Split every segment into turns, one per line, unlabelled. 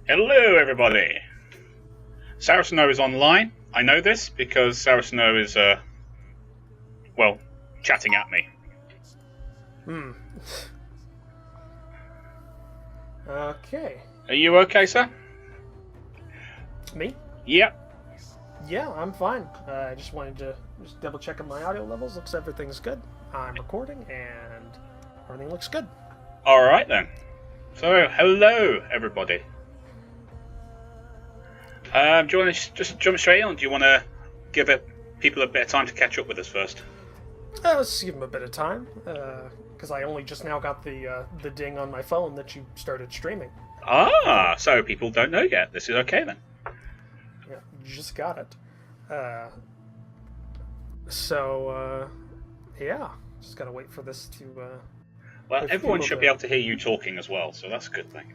Hello, everybody. Sarah Snow is online. I know this because Sarah Snow is, chatting at me.
Okay.
Are you okay, sir?
Me?
Yep.
Yeah, I'm fine. I just wanted to double check on my audio levels. Looks everything's good. I'm recording and everything looks good.
All right then. So, hello, everybody. Do you want to just jump straight in, or do you want to give people a bit of time to catch up with us first?
Let's give them a bit of time, because I only just now got the ding on my phone that you started streaming.
Ah, so people don't know yet. This is okay then.
Yeah, just got it. Yeah, just gotta wait for this to.
Well, everyone should be able to hear you talking as well, so that's a good thing.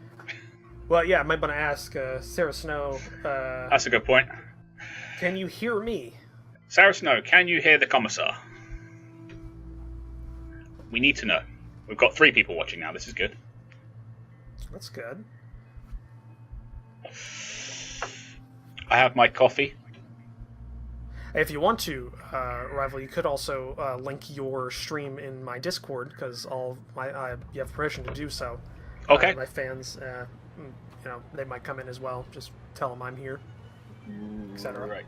Well, yeah, I might want to ask Sarah Snow.
That's a good point.
Can you hear me?
Sarah Snow, can you hear the Commissar? We need to know. We've got 3 people watching now. This is good.
That's good.
I have my coffee.
If you want to, Rival, you could also link your stream in my Discord, because you have permission to do so.
Okay.
My fans, they might come in as well. Just tell them I'm here, etc.
Right.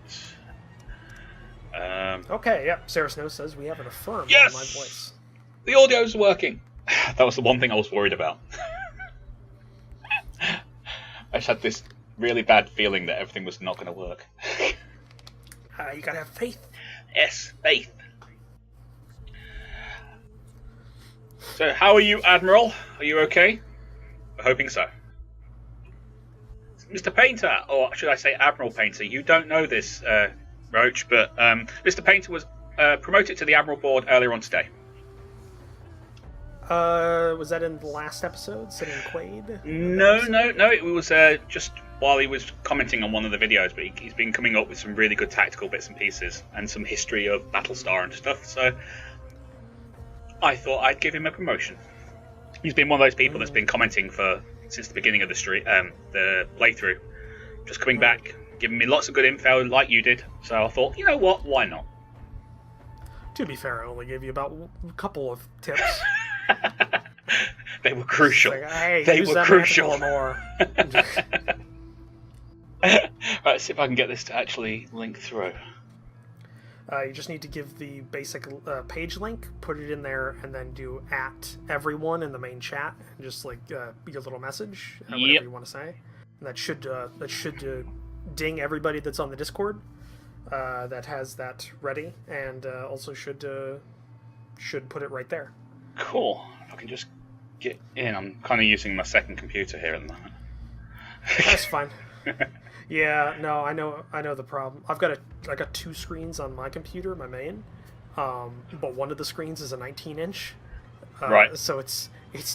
Okay, yep. Sarah Snow says we have an affirm
Yes!
on my voice.
The audio's working. That was the one thing I was worried about. I just had this really bad feeling that everything was not going to work.
You gotta have faith.
Yes, faith. So, how are you, Admiral? Are you okay? I'm hoping so. Mr. Painter, or should I say Admiral Painter, you don't know this, Roach, but Mr. Painter was promoted to the Admiral Board earlier on today.
Was that in the last episode, sitting Quaid?
No, it was just while he was commenting on one of the videos, but he's been coming up with some really good tactical bits and pieces, and some history of Battlestar and stuff, so I thought I'd give him a promotion. He's been one of those people that's been commenting since the beginning of the playthrough, just coming back, giving me lots of good info like you did, so I thought, you know what, why not?
To be fair, I only gave you about a couple of tips.
They were crucial.
Like, hey,
they
use
were
that
crucial.
more.
Right, let's see if I can get this to actually link through.
You just need to give the basic page link, put it in there, and then do @everyone in the main chat, and just like your little message, whatever you want to say. And that should ding everybody that's on the Discord that has that ready, and also should put it right there.
Cool. If I can just get in, I'm kind of using my second computer here at the moment.
That's fine. Yeah, no, I know the problem. I got 2 screens on my computer, my main, but one of the screens is a 19-inch,
right?
So it's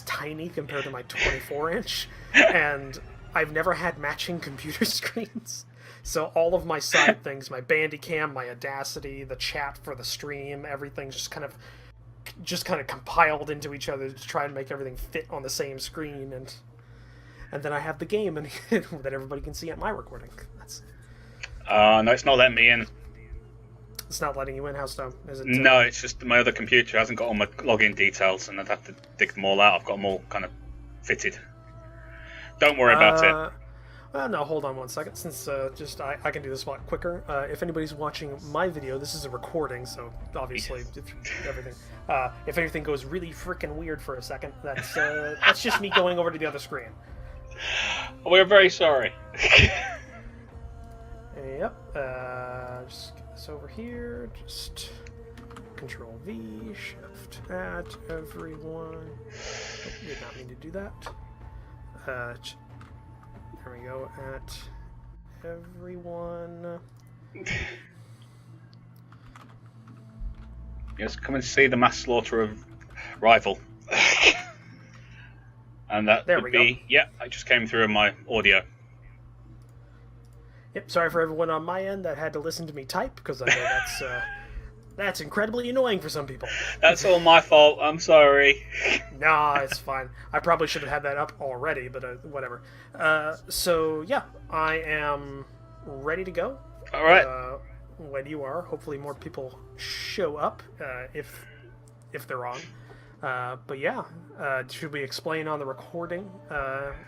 tiny compared to my 24-inch, and I've never had matching computer screens. So all of my side things, my Bandicam, my Audacity, the chat for the stream, everything's just kind of compiled into each other to try and make everything fit on the same screen, and then I have the game and that everybody can see at my recording.
No, it's not letting me in.
It's not letting you in. How so? Is it?
No, it's just my other computer hasn't got all my login details, and I'd have to dig them all out. I've got them all kind of fitted. Don't worry about it.
No, hold on one second, since I can do this a lot quicker. If anybody's watching my video, this is a recording, so obviously if anything goes really freaking weird for a second, that's just me going over to the other screen.
We're very sorry.
Yep. Just get this over here. Just Control V, Shift @everyone. Oh, did not mean to do that. There we go, @everyone.
Yes, come and see the mass slaughter of Rival. And that would be... Yep, I just came through in my audio.
Yep, sorry for everyone on my end that had to listen to me type, because I know That's incredibly annoying for some people.
That's all my fault. I'm sorry.
Nah, it's fine. I probably should have had that up already, but whatever. So yeah, I am ready to go.
All right.
When you are, hopefully more people show up if they're on. But yeah, should we explain on the recording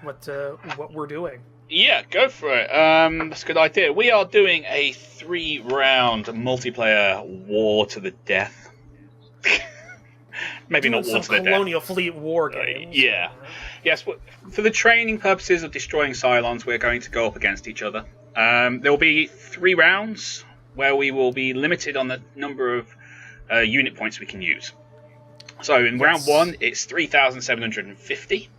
what we're doing?
Yeah, go for it. That's a good idea. We are doing a 3-round multiplayer war to the death. Maybe not war to the death.
Colonial Fleet war games.
Yeah. Yes, for the training purposes of destroying Cylons, we're going to go up against each other. There will be 3 rounds where we will be limited on the number of unit points we can use. So in round 1, it's 3,750.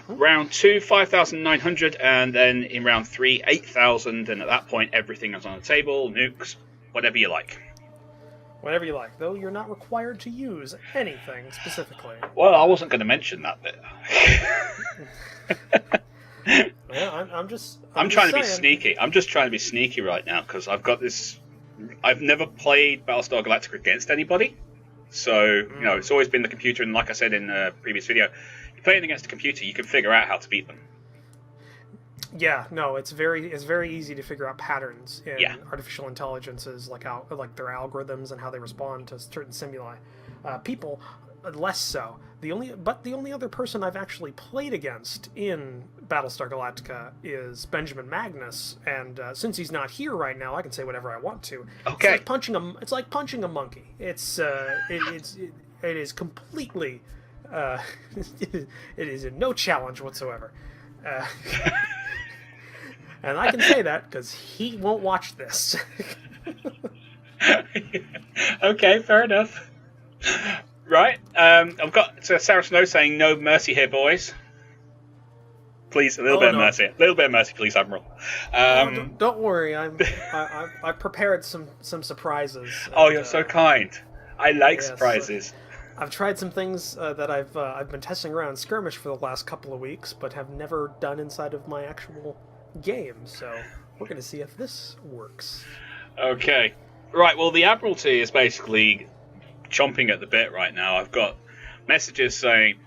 Round 2, 5,900, and then in round 3, 8,000, and at that point everything is on the table, nukes, whatever you like.
Whatever you like, though you're not required to use anything specifically.
Well, I wasn't going to mention that bit.
Yeah,
I'm trying to be sneaky. I'm just trying to be sneaky right now, because I've got this... I've never played Battlestar Galactica against anybody, so, it's always been the computer, and like I said in the previous video, playing against a computer, you can figure out how to beat them.
Yeah, no, it's very easy to figure out patterns in artificial intelligences, like their algorithms and how they respond to certain stimuli. People, less so. The only other person I've actually played against in Battlestar Galactica is Benjamin Magnus, and since he's not here right now, I can say whatever I want to.
Okay.
It's like punching a monkey. It is completely. It is no challenge whatsoever. And I can say that because he won't watch this.
Okay, fair enough. Right, I've got Sarah Snow saying no mercy here, boys. Please, a little bit of mercy. A little bit of mercy, please, Admiral.
Don't worry, I've prepared some surprises.
Oh, you're so kind. I like surprises.
I've tried some things that I've been testing around Skirmish for the last couple of weeks, but have never done inside of my actual game. So we're going to see if this works.
Okay, right. Well, the Admiralty is basically chomping at the bit right now. I've got messages saying,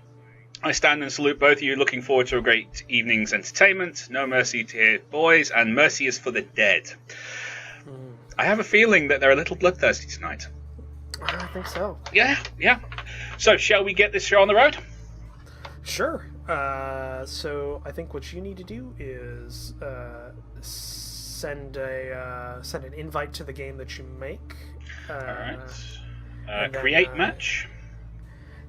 "I stand and salute both of you. Looking forward to a great evening's entertainment. No mercy to here, boys, and mercy is for the dead." I have a feeling that they're a little bloodthirsty tonight.
I think so.
Yeah. So, shall we get this show on the road?
Sure. So, I think what you need to do is send an invite to the game that you make.
All right. Create match.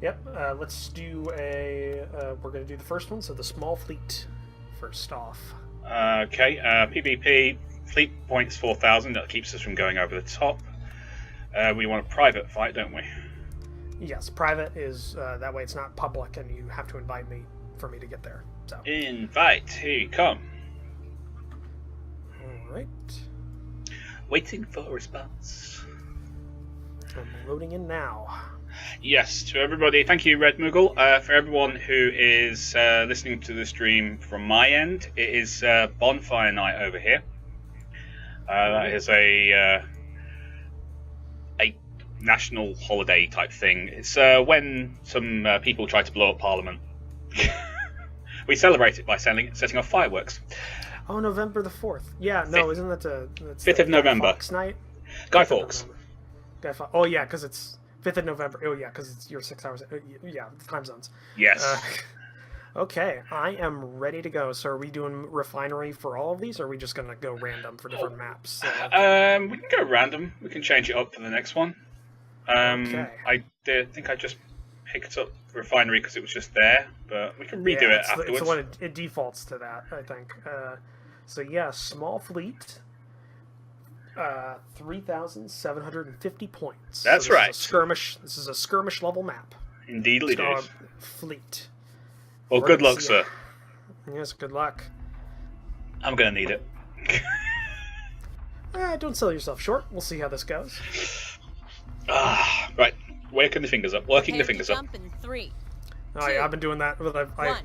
Yep. Let's do we're going to do the first one, so the small fleet first off.
Okay. PvP, fleet points 4,000. That keeps us from going over the top. We want a private fight, don't we?
Yes, private is that way it's not public and you have to invite me for me to get there. So
invite, here you come.
Alright.
Waiting for a response.
I'm loading in now.
Yes, to everybody, thank you, Red Moogle. For everyone who is listening to the stream from my end, it is bonfire night over here. That is a national holiday type thing. It's when some people try to blow up Parliament. We celebrate it by setting off fireworks.
Oh, November the 4th. Yeah, no, isn't that the
5th of November?
Guy Fawkes night?
Guy Fawkes.
Oh, yeah, because it's 5th of November. Oh, yeah, because it's your 6 hours. Yeah, time zones.
Yes.
Okay, I am ready to go. So are we doing refinery for all of these, or are we just going to go random for different maps?
We can go random. We can change it up for the next one.
Okay.
I think I just picked up refinery because it was just there, but we can redo it afterwards.
It's the one it defaults to that, I think. So yeah, small fleet, 3,750 points.
That's
so
right.
This is a skirmish level map.
Indeed, it is.
Fleet.
Well, good luck, sir.
Yes, good luck.
I'm gonna need it.
Don't sell yourself short. We'll see how this goes.
Right. Working the fingers up. Working the fingers up.
Jump in 3.
Oh, yeah, I've been doing that.
1.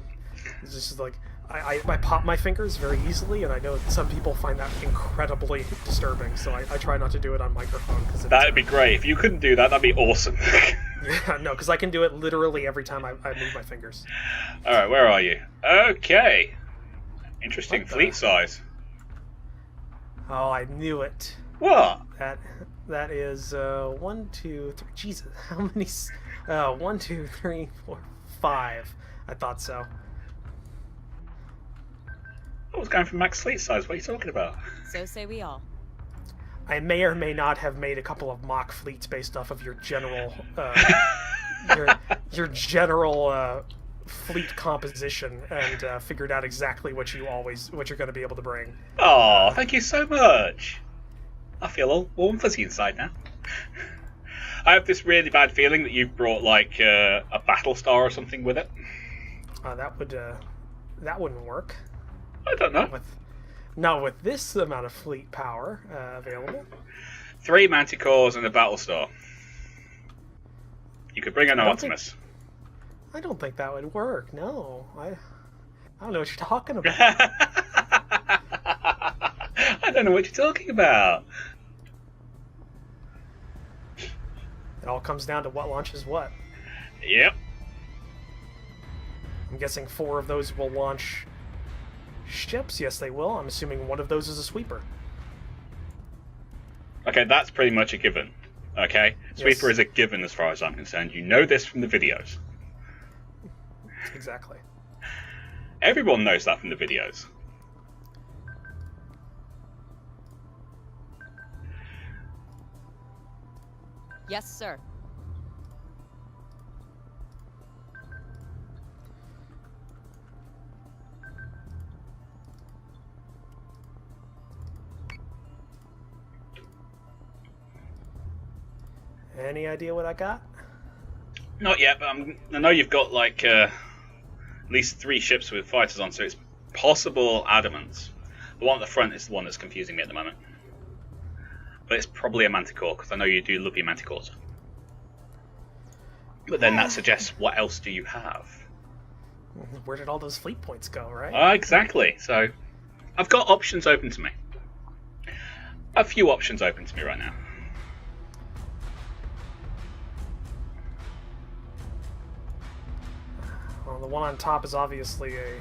It's just like, I pop my fingers very easily, and I know some people find that incredibly disturbing, so I try not to do it on microphone.
That'd be great. If you couldn't do that, that'd be awesome.
Yeah, no, because I can do it literally every time I move my fingers.
Alright, where are you? Okay. Interesting fleet size.
Oh, I knew it.
What?
That is 1, 2, 3. Jesus, how many? 1, 2, 3, 4, 5. I thought so.
I was going for max fleet size. What are you talking about?
So say we all.
I may or may not have made a couple of mock fleets based off of your general, your general fleet composition, and figured out exactly what you're going to be able to bring.
Oh, thank you so much. I feel all warm fuzzy inside now. I have this really bad feeling that you've brought like a Battlestar or something with it.
That wouldn't work.
I don't know.
Not with this amount of fleet power available.
3 Manticores and a Battlestar. You could bring an Optimus.
I don't think that would work. No, I don't know what you're talking about.
I don't know what you're talking about.
It all comes down to what launches what.
Yep.
I'm guessing 4 of those will launch ships. Yes, they will. I'm assuming one of those is a sweeper.
Okay, that's pretty much a given. Okay? Sweeper
Yes.
is a given as far as I'm concerned. You know this from the videos.
Exactly.
Everyone knows that from the videos.
Yes, sir.
Any idea what I got?
Not yet, but I know you've got like at least 3 ships with fighters on, so it's possible adamants. The one at the front is the one that's confusing me at the moment. But it's probably a Manticore, because I know you do love your Manticores. But then that suggests, what else do you have?
Where did all those fleet points go, right?
Exactly. So, I've got options open to me. A few options open to me right now.
Well, the one on top is obviously a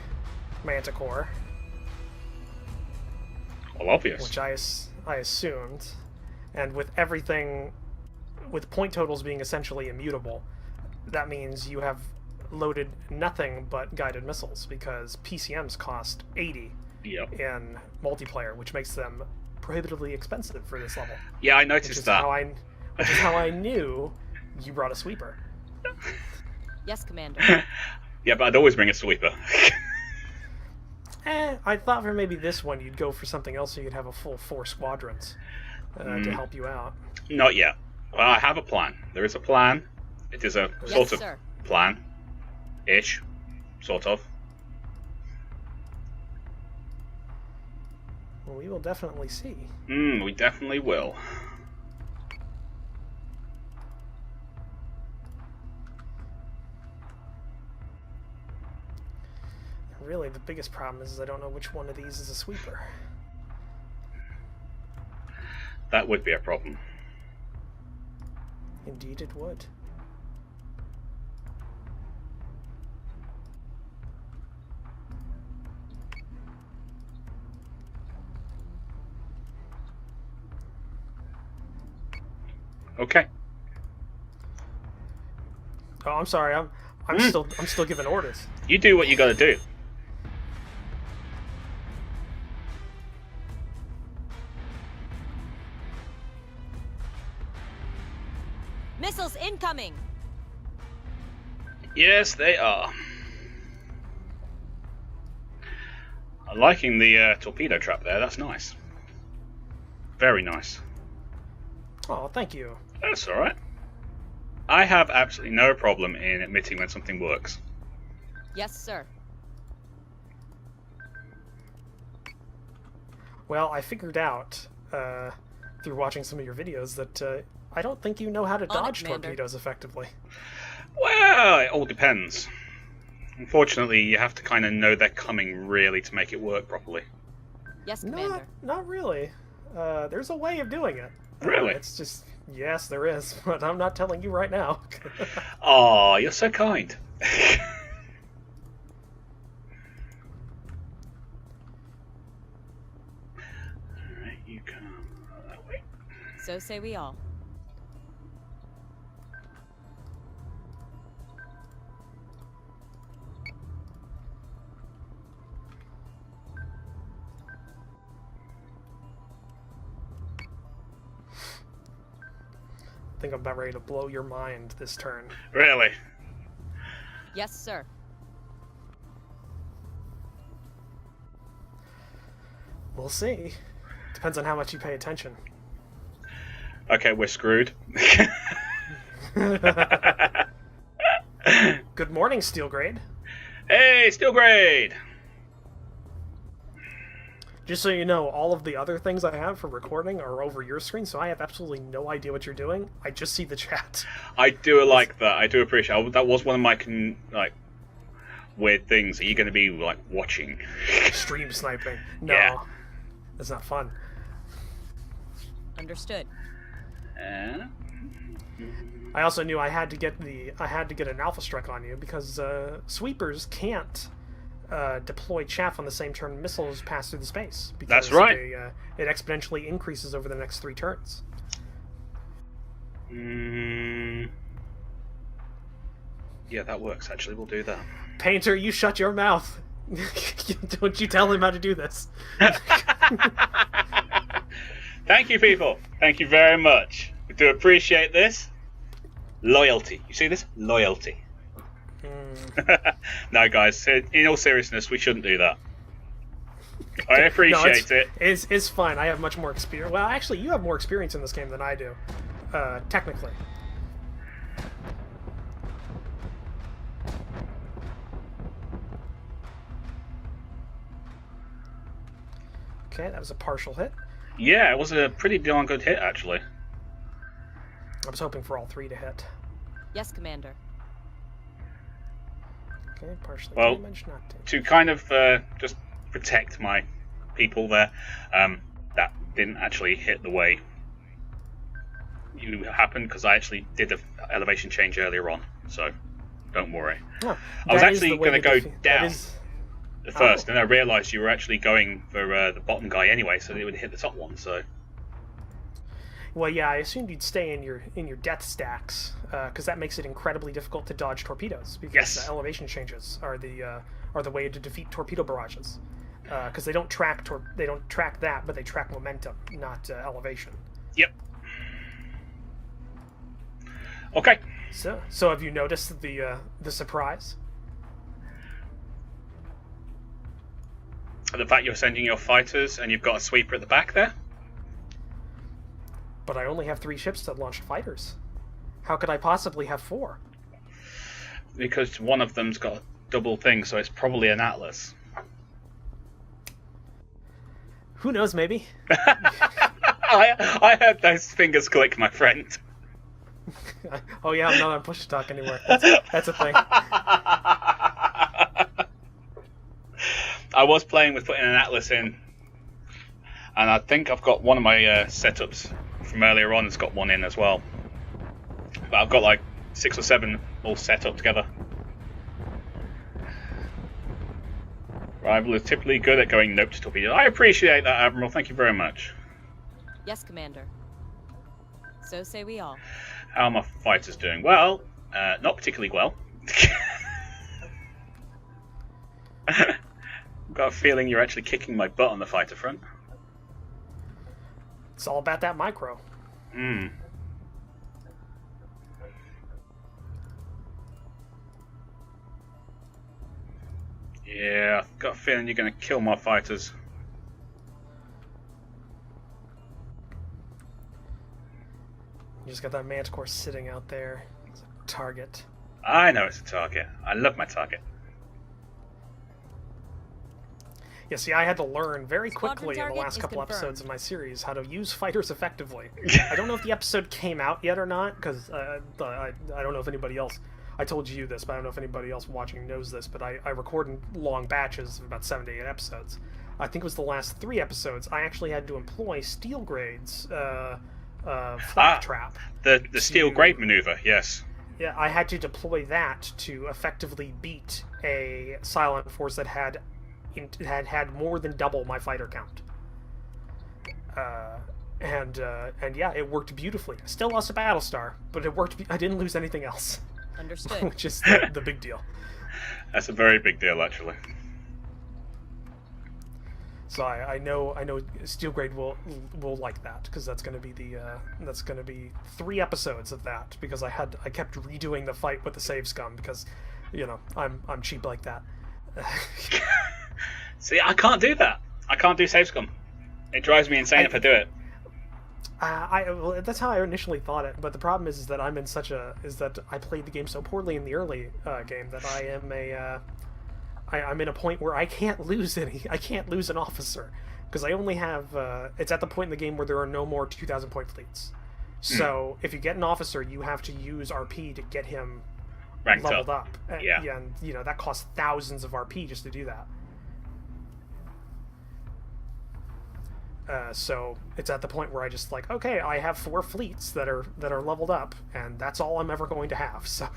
Manticore,
Well, obvious.
which I assumed. And with everything, with point totals being essentially immutable, that means you have loaded nothing but guided missiles, because PCMs cost 80
Yep.
in multiplayer, which makes them prohibitively expensive for this level.
Yeah, I noticed that.
Which is how I knew you brought a sweeper.
Yes, Commander.
Yeah, but I'd always bring a sweeper.
I thought for maybe this one you'd go for something else so you'd have a full 4 squadrons to help you out.
Not yet. Well, I have a plan. There is a plan. It is a sort of
sir.
plan-ish, sort of.
Well, we will definitely see.
We definitely will.
Really, the biggest problem is I don't know which one of these is a sweeper.
That would be a problem.
Indeed it would.
Okay.
Oh, I'm sorry. I'm still giving orders.
You do what you gotta do.
Missiles incoming!
Yes, they are. I'm liking the torpedo trap there. That's nice. Very nice.
Oh, thank you.
That's alright. I have absolutely no problem in admitting when something works.
Yes, sir.
Well, I figured out through watching some of your videos that I don't think you know how to
On it,
dodge
Commander.
torpedoes effectively.
Well, it all depends. Unfortunately, you have to kind of know they're coming really to make it work properly.
Yes, Commander.
Not really. There's a way of doing it.
Really?
It's just, yes, there is, but I'm not telling you right now.
Oh, you're so kind. Alright, you come that way.
So say we all.
I think I'm about ready to blow your mind this turn.
Really?
Yes, sir.
We'll see. Depends on how much you pay attention.
Okay, we're screwed.
Good morning, Steel Grade.
Hey, Steel Grade!
Just so you know, all of the other things I have for recording are over your screen, so I have absolutely no idea what you're doing. I just see the chat.
I do like that. I do appreciate it. That was one of my weird things. Are you going to be watching?
Stream sniping. No.
Yeah.
That's not fun.
Understood.
I also knew I had to get an alpha strike on you because sweepers can't deploy chaff on the same turn missiles pass through the space. Because
That's right.
It exponentially increases over the next 3 turns.
Yeah, that works. Actually, we'll do that.
Painter, you shut your mouth. Don't you tell him how to do this.
Thank you, people. Thank you very much. We do appreciate this. Loyalty. You see this? Loyalty. No, guys. In all seriousness, we shouldn't do that. I appreciate it.
It's fine. I have much more experience. Well, actually, you have more experience in this game than I do. Technically. Okay, that was a partial hit.
Yeah, it was a pretty darn good hit, actually.
I was hoping for all 3 to hit.
Yes, Commander.
Okay, partially
Well,
damaged, not damaged.
to kind of just protect my people there, that didn't actually hit the way you happened, because I actually did an elevation change earlier on, so don't worry.
Oh,
I was
that is
actually
the way
going to go
that
down
is-
first,
Oh.
and I realised you were actually going for the bottom guy anyway, so it would hit the top one. So
Well, yeah, I assumed you'd stay in your death stacks, because that makes it incredibly difficult to dodge torpedoes. Because
Yes.
elevation changes are the way to defeat torpedo barrages, because they don't track that, but they track momentum, not elevation.
yep. Okay.
So have you noticed the surprise?
The fact you're sending your fighters and you've got a sweeper at the back there.
But I only have 3 ships that launched fighters. How could I possibly have 4?
Because one of them's got a double thing, so it's probably an Atlas.
Who knows, maybe?
I heard those fingers click, my friend.
Oh yeah, I'm not on push to talk anymore. That's a thing.
I was playing with putting an Atlas in, and I think I've got one of my setups from earlier on has got one in as well. But I've got 6 or 7 all set up together. Rival is typically good at going nope to torpedo. I appreciate that, Admiral. Thank you very much.
Yes, Commander. So say we all.
How are my fighters doing? Well, not particularly well. I've got a feeling you're actually kicking my butt on the fighter front.
It's all about that micro.
Yeah, I've got a feeling you're going to kill my fighters.
You just got that manticore sitting out there. It's a target.
I know it's a target. I love my target.
Yeah, see, I had to learn very
Squadron
quickly in the
target
last
is
couple
confirmed.
episodes of my series how to use fighters effectively. I don't know if the episode came out yet or not, because I don't know if anybody else... I told you this, but I don't know if anybody else watching knows this, but I record in long batches of about 7 to 8 episodes. I think it was the last 3 episodes, I actually had to employ Steel Grade's flak trap.
The Steel Grade maneuver, yes.
Yeah, I had to deploy that to effectively beat a Cylon force that had more than double my fighter count. And yeah, it worked beautifully. Still lost a Battlestar, but it worked. I didn't lose anything else.
Understood.
Which is the big deal.
That's a very big deal, actually.
So I know Steel Grade will like that, because that's going to be that's going to be 3 episodes of that, because I kept redoing the fight with the save scum, because I'm cheap like that.
See, I can't do that. I can't do save scum. It drives me insane if I do it.
Well, that's how I initially thought it, but the problem is that I'm in is that I played the game so poorly in the early game that I'm in a point where I can't lose an officer, because I only have it's at the point in the game where there are no more 2,000 point fleets. So if you get an officer, you have to use RP to get him
Ranked
leveled up.
Yeah.
And that costs thousands of RP just to do that. So it's at the point where I just okay, I have 4 fleets that are leveled up, and that's all I'm ever going to have. So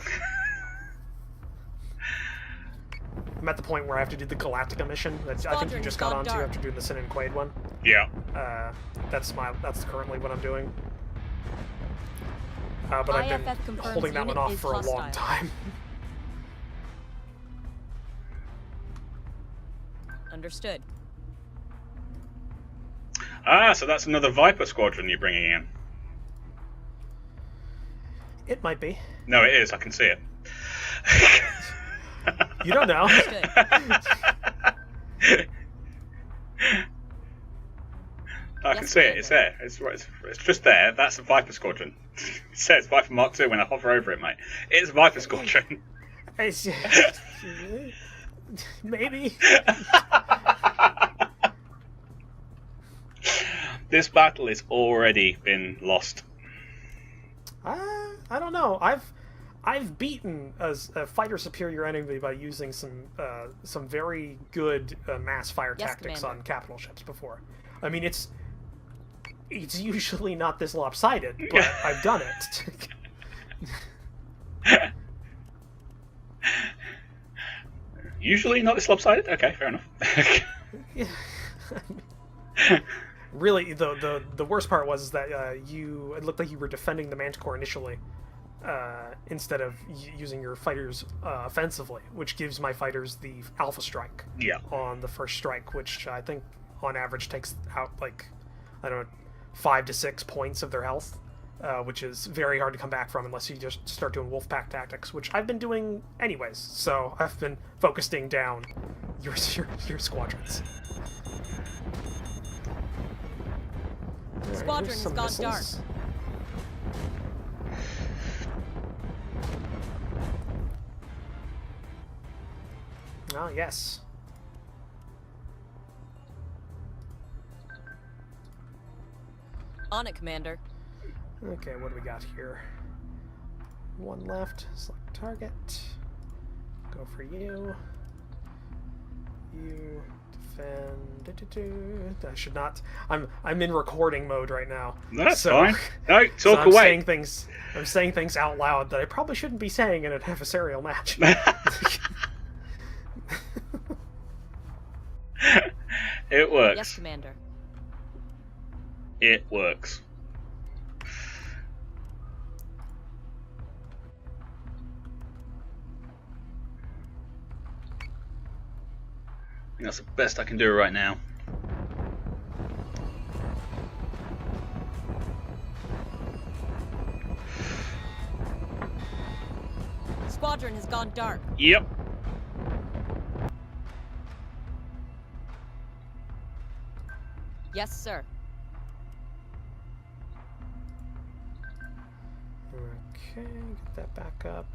I'm at the point where I have to do the Galactica mission. I think you just got onto after doing the Sin and Quaid one.
Yeah.
That's currently what I'm doing. But I've been holding that one off for a long time.
Understood.
So that's another Viper squadron you're bringing in.
It might be.
No, it is. I can see it.
You don't know.
I can see it. It's there. It's just there. That's a Viper squadron. It says Viper Mark II when I hover over it, mate. It's Viper squadron.
Maybe.
This battle has already been lost.
I don't know. I've beaten a fighter superior enemy by using some very good mass fire tactics
Commander.
on capital ships before. I mean, it's usually not this lopsided, but I've done it.
Usually not this lopsided? Okay, fair enough.
Yeah. Really, the worst part was that it looked like you were defending the Manticore initially, instead of using your fighters offensively, which gives my fighters the Alpha Strike on the first strike, which I think on average takes out 5 to 6 points of their health, which is very hard to come back from unless you just start doing Wolfpack tactics, which I've been doing anyways. So I've been focusing down your squadrons.
Squadron has gone dark.
Oh, yes.
On it, Commander.
Okay, what do we got here? 1 left. Select target. Go for you. You defend. I should not. I'm in recording mode right now.
That's fine. No, talk away.
I'm saying things out loud that I probably shouldn't be saying in an adversarial match.
It works.
Yes, Commander.
It works. I think that's the best I can do right now.
Squadron has gone dark.
Yep.
Yes, sir.
Okay, get that back up.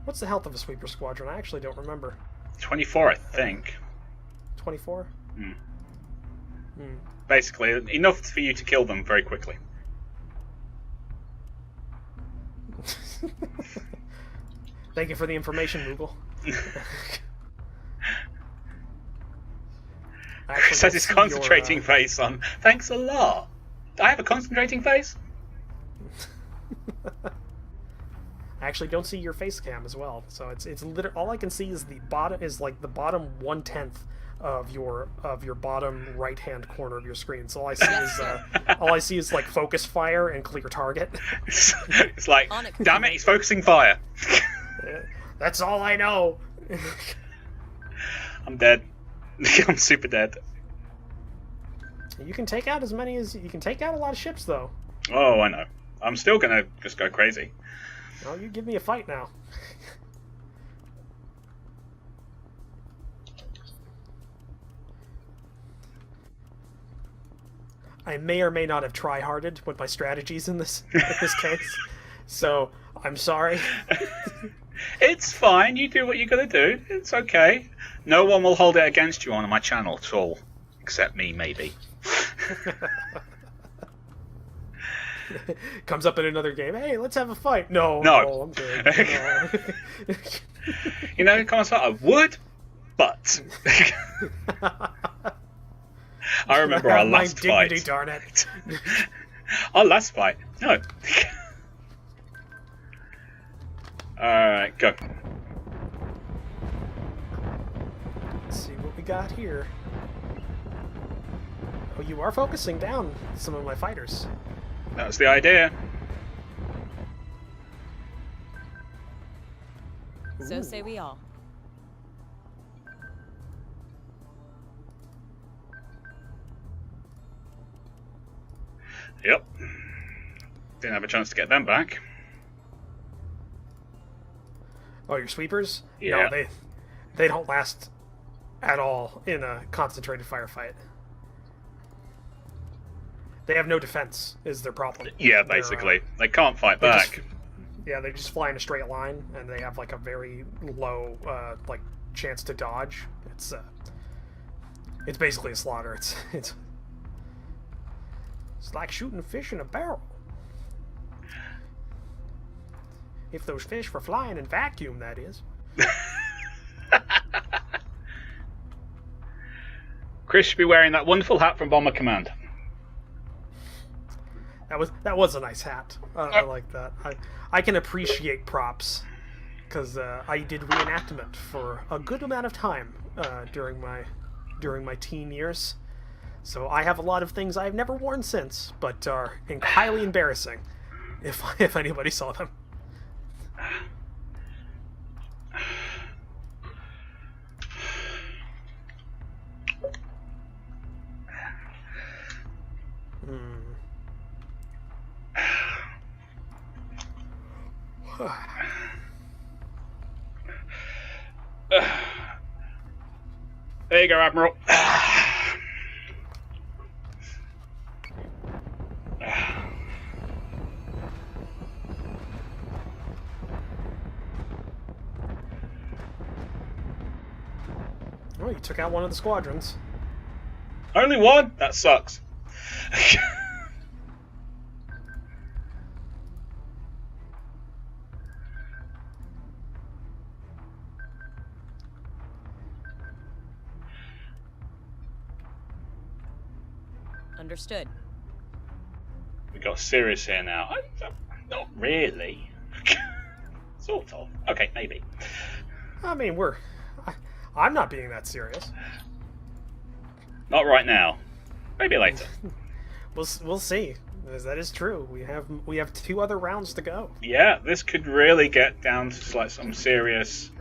What's the health of a sweeper squadron? I actually don't remember.
24, I think.
24?
Hmm. Basically, enough for you to kill them very quickly.
Thank you for the information, Google.
Says his concentrating face on. Thanks a lot. I have a concentrating face?
I actually don't see your face cam as well, so it's literally all I can see is the bottom the bottom 1/10 of your bottom right hand corner of your screen. So all I see is like focus fire and clear target.
It's like, damn it, he's focusing fire.
That's all I know.
I'm dead. I'm super dead.
You can take out you can take out a lot of ships though.
Oh, I know. I'm still gonna just go crazy.
Oh, you give me a fight now. I may or may not have try-harded with my strategies in this case, so I'm sorry.
It's fine. You do what you gotta do. It's okay. No one will hold it against you on my channel at all, except me, maybe.
Comes up in another game. Hey, let's have a fight. No, I'm good. No.
You know, it comes out. I would, but I remember our last fight.
Dignity, darn it.
Our last fight. No. Alright, go.
Let's see what we got here. Oh, you are focusing down some of my fighters.
That's the idea.
So say we all.
Yep. Didn't have a chance to get them back.
Oh, your sweepers?
Yeah.
No, they don't last at all in a concentrated firefight. They have no defense, is their problem.
Yeah, basically. They can't fight back.
They just fly in a straight line, and they have like a very low chance to dodge. It's basically a slaughter. It's like shooting fish in a barrel. If those fish were flying in vacuum, that is.
Chris should be wearing that wonderful hat from Bomber Command.
That was a nice hat. I like that. I can appreciate props because I did reenactment for a good amount of time during my teen years. So I have a lot of things I've never worn since, but are highly embarrassing if anybody saw them.
There you go, Admiral.
Oh, you took out one of the squadrons.
Only one? That sucks.
Understood.
We got serious here now. Not really. Sort of. Okay, maybe.
I mean, I'm not being that serious.
Not right now. Maybe later.
We'll see. That is true. We have 2 other rounds to go.
Yeah, this could really get down to like some serious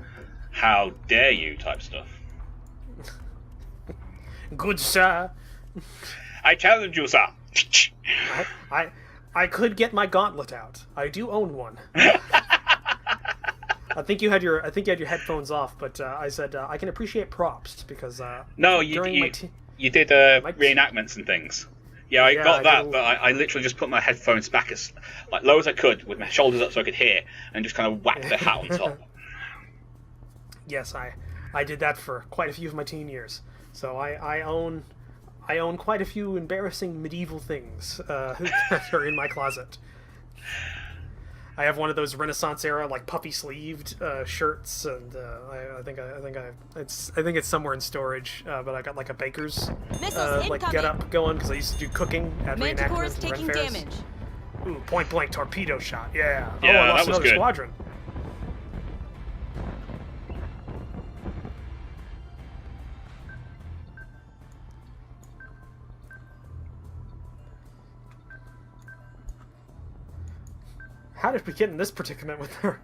"how dare you" type stuff.
Good sir.
I challenge you, sir.
I could get my gauntlet out. I do own one. I think you had your headphones off, but I said I can appreciate props because
no, you did reenactments and things. Yeah, I got that, but I literally just put my headphones back as like low as I could with my shoulders up so I could hear, and just kind of whacked the hat on top.
Yes, I did that for quite a few of my teen years. So I own I own quite a few embarrassing medieval things that are in my closet. I have one of those Renaissance era like puffy sleeved shirts, and I think it's somewhere in storage. But I got like a baker's like get up going because I used to do cooking at
Manticore's
reenactments and
taking
Ren fairs.
damage.
Ooh, point blank torpedo shot. Yeah.
Yeah,
I lost
that was
another
good.
squadron. How did we get in this predicament with our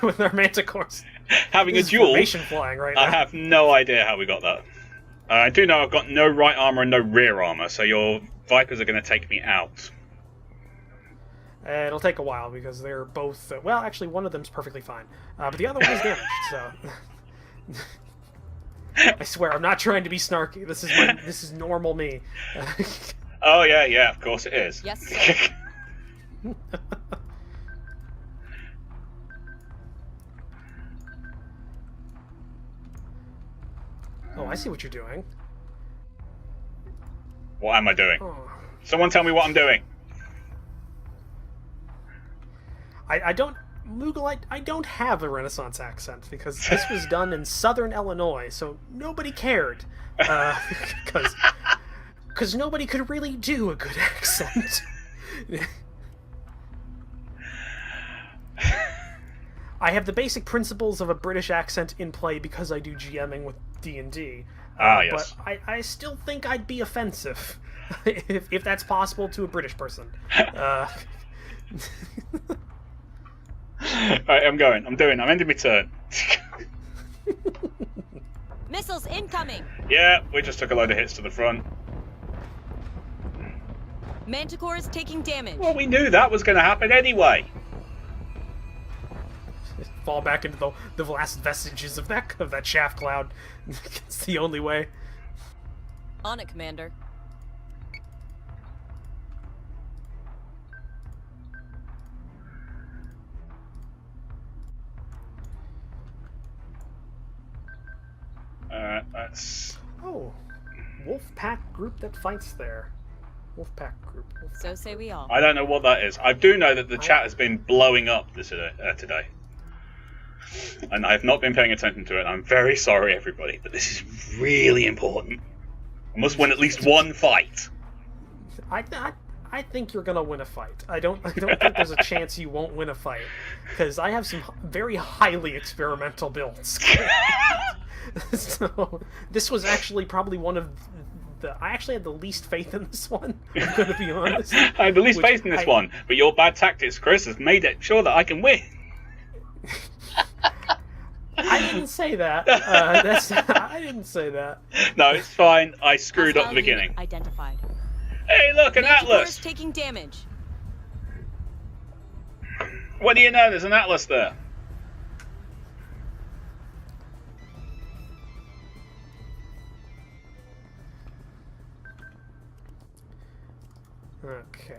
with our manticores?
Having
This
a
is
duel.
formation flying right now.
I have no idea how we got that. I do know I've got no right armor and no rear armor, so your Vipers are going to take me out.
It'll take a while because they're both. Well, actually, one of them's perfectly fine, but the other one is damaged. So, I swear, I'm not trying to be snarky. This is normal me.
Oh yeah, of course it is.
Yes, sir.
Oh, I see what you're doing.
What am I doing?
Oh.
Someone tell me what I'm doing.
I don't, Moogle, I don't have a Renaissance accent because this was done in Southern Illinois, so nobody cared. Because nobody could really do a good accent. I have the basic principles of a British accent in play because I do GMing with D&D.
Yes.
But I still think I'd be offensive if that's possible to a British person.
Right, I'm ending my turn.
Missiles incoming.
Yeah, we just took a load of hits to the front.
Manticore is taking damage.
Well, we knew that was going to happen anyway.
Fall back into the last vestiges of that shaft cloud. It's the only way.
On it, Commander.
That's...
Oh, wolf pack group that fights there. Wolf pack group.
So say we all.
I don't know what that is. I do know that the chat has been blowing up today. And I've not been paying attention to it. I'm very sorry, everybody, but this is really important. I must win at least one fight.
I think you're gonna win a fight. I don't think there's a chance you won't win a fight because I have some very highly experimental builds. So this was actually probably one of I actually had the least faith in this one. I'm gonna be honest.
I had the least faith in this one, but your bad tactics, Chris, has made it sure that I can win.
I didn't say that. I didn't say that.
No, it's fine. I screwed up the
Hostile
beginning.
unit identified.
Hey, look, an
Manticore
atlas!
is taking damage.
What do you know? There's an atlas there.
Okay.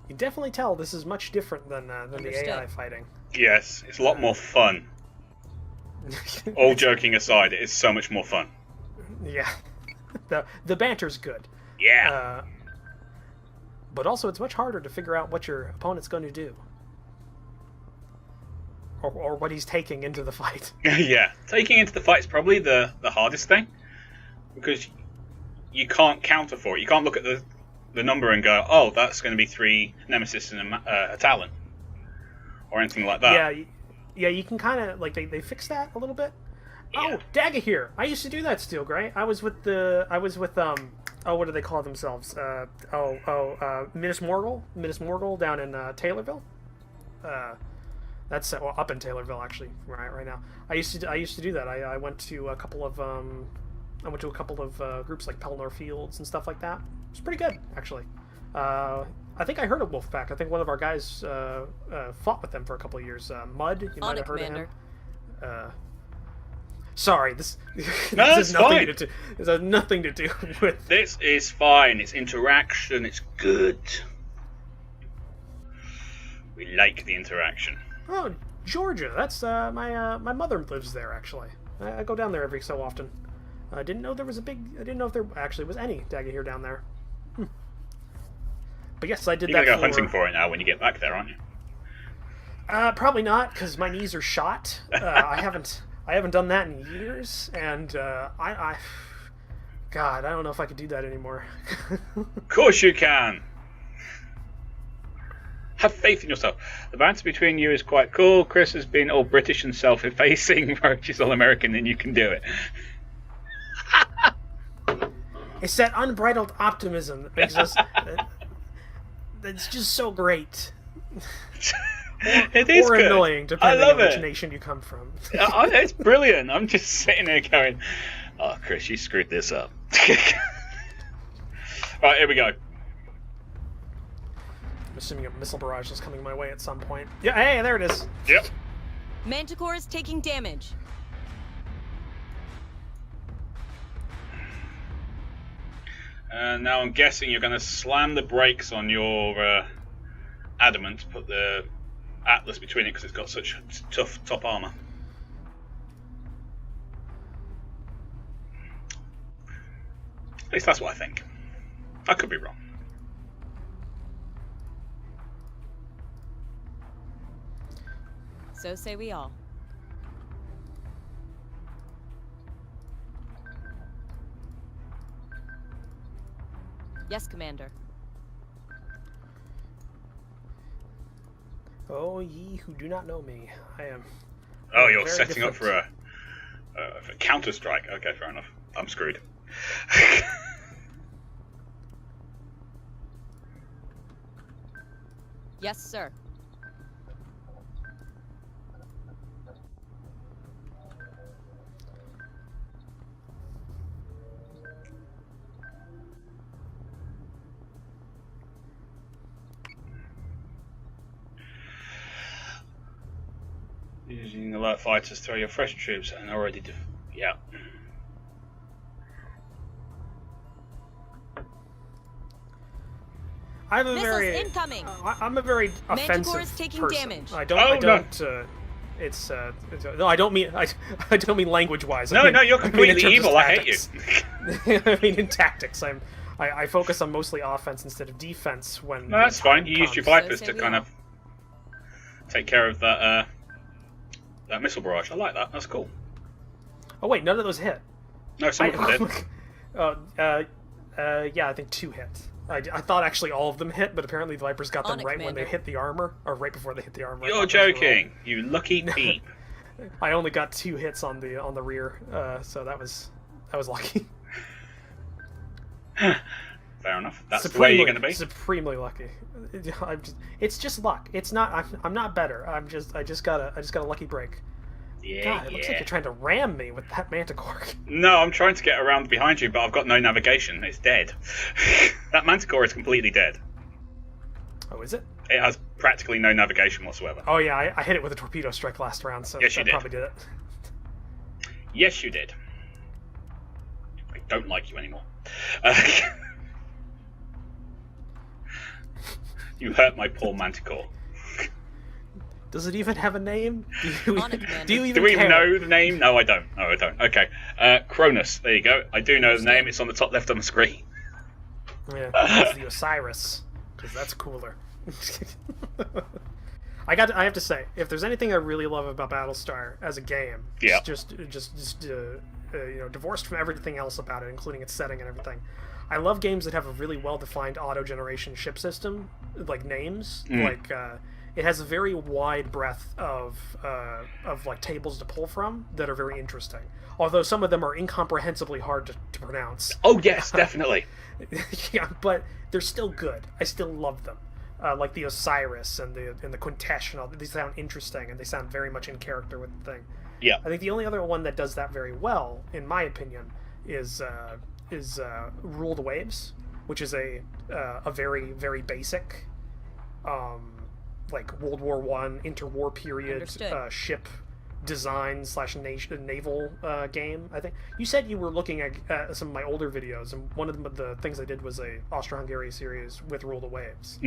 You definitely tell this is much different than the AI fighting.
Yes, it's a lot more fun. All joking aside, it is so much more fun.
Yeah, the banter's good.
Yeah.
But also, it's much harder to figure out what your opponent's going to do, or what he's taking into the fight.
Yeah, taking into the fight is probably the hardest thing because you can't counter for it. You can't look at the number and go, "Oh, that's going to be 3 Nemesis and a Talon," or anything like that.
Yeah, you can kind of like they fixed that a little bit.
Yeah.
Oh, Dagger here. I used to do that Steel Gray. I was with what do they call themselves? Minas Morgul down in Taylorville. That's up in Taylorville actually, right now. I used to do that. I went to a couple of groups like Pelennor Fields and stuff like that. It's pretty good actually. I think I heard of Wolfpack. I think one of our guys fought with them for a couple of years. Mud, you might have heard of him. Sorry, this
No,
this
it's
has nothing
fine.
to do. This has nothing to do with.
This is fine. It's interaction. It's good. We like the interaction.
Oh, Georgia. That's my mother lives there actually. I go down there every so often. I didn't know there was a big. I didn't know if there actually was any Daggahir down there. But yes, I did
You're
that.
gonna go hunting for it now when you get back there, aren't you?
Probably not, because my knees are shot. I haven't done that in years, and God, I don't know if I could do that anymore.
Of course you can. Have faith in yourself. The banter between you is quite cool. Chris has been all British and self-effacing. Roach is all American, and you can do it.
It's that unbridled optimism that makes us. That's just so great.
It is
or
good.
annoying, depending
I love
on which
it.
nation you come from.
It's brilliant. I'm just sitting there going, "Oh, Chris, you screwed this up." Right, here we go.
I'm assuming a missile barrage is coming my way at some point. Yeah, hey, there it is.
Yep.
Manticore is taking damage.
Now I'm guessing you're going to slam the brakes on your adamant, put the Atlas between it because it's got such tough top armor. At least that's what I think. I could be wrong.
So say we all. Yes, Commander.
Oh, ye who do not know me, I am.
Oh, you're
very
setting up
different.
for a counter strike. Okay, fair enough. I'm screwed.
Yes, sir.
Using alert fighters throw your fresh troops and already yeah.
I'm a
Missiles
very.
incoming.
I'm a very
Manticore
offensive
is taking
person.
damage.
I don't.
Oh,
I don't. No, I don't mean. I don't mean language-wise.
No, no, you're completely
in terms of
evil. I hate you.
tactics. I mean, in tactics, I focus on mostly offense instead of defense when.
No, that's
the time
fine. You used your
comes.
Vipers
So
to
say
kind
we
of take care of that missile barrage. I like that. That's cool.
Oh wait, none of those hit.
No, some of them did.
Yeah, I think 2 hit. I thought actually all of them hit, but apparently the Vipers got them
On it,
right when they
Commander.
hit the armor, or right before they hit the armor. I
You're
thought those were all-
joking. You lucky peep.
I only got 2 hits on the rear, so that was lucky.
Fair enough. That's the way you're going to be.
Supremely lucky. It's just luck. It's not. I'm not better. I just got a lucky break.
Yeah,
God, it looks like you're trying to ram me with that Manticore.
No, I'm trying to get around behind you, but I've got no navigation. It's dead. That Manticore is completely dead.
Oh, is it?
It has practically no navigation whatsoever.
Oh yeah, I hit it with a torpedo strike last round, so
Yes, you
that
did.
probably did it.
Yes, you did. I don't like you anymore. You hurt my poor Manticore.
Does it even have a name?
On it, Commander.
Do you even
Do we even
care?
know the name? No, I don't. No, I don't. Okay. Cronus. There you go. I do know the name. It's on the top left of the screen.
Yeah, it's the Osiris, because that's cooler. I have to say, if there's anything I really love about Battlestar as a game,
Yeah.
just divorced from everything else about it, including its setting and everything. I love games that have a really well-defined auto-generation ship system, like names. Like it has a very wide breadth of like tables to pull from that are very interesting. Although some of them are incomprehensibly hard to pronounce.
Oh yes, definitely.
Yeah, but they're still good. I still love them. Like the Osiris and the Quintesh and all. These sound interesting and they sound very much in character with the thing.
Yeah.
I think the only other one that does that very well, in my opinion, is Rule the Waves, which is a very very basic, like World War I interwar period
Understood.
ship design slash naval game. I think you said you were looking at some of my older videos, and one of the things I did was a Austro-Hungary series with Rule the Waves.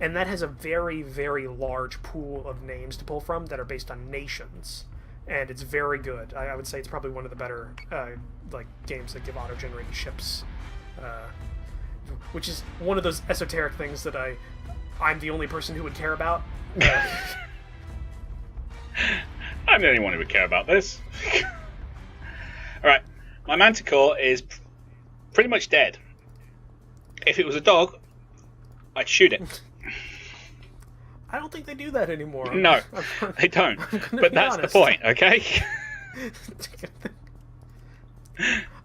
And that has a very, very large pool of names to pull from that are based on nations, and it's very good. I would say it's probably one of the better games that give auto-generated ships, which is one of those esoteric things that I'm the only person who would care about.
I'm the only one who would care about this. Alright, my Manticore is pretty much dead. If it was a dog, I'd shoot it.
I don't think they do that anymore.
No, they don't. But that's honest. The point, okay?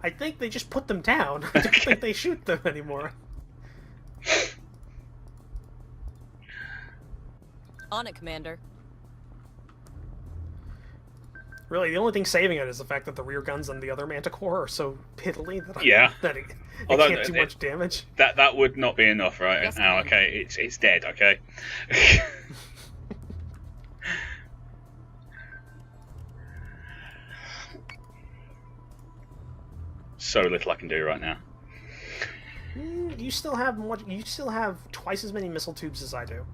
I think they just put them down. I don't think they shoot them anymore.
On it, Commander.
Really, the only thing saving it is the fact that the rear guns on the other Manticore are so piddly that it can't do much damage.
That would not be enough right yes, now. Okay, it's dead. Okay. So little I can do right now.
You still have twice as many missile tubes as I do.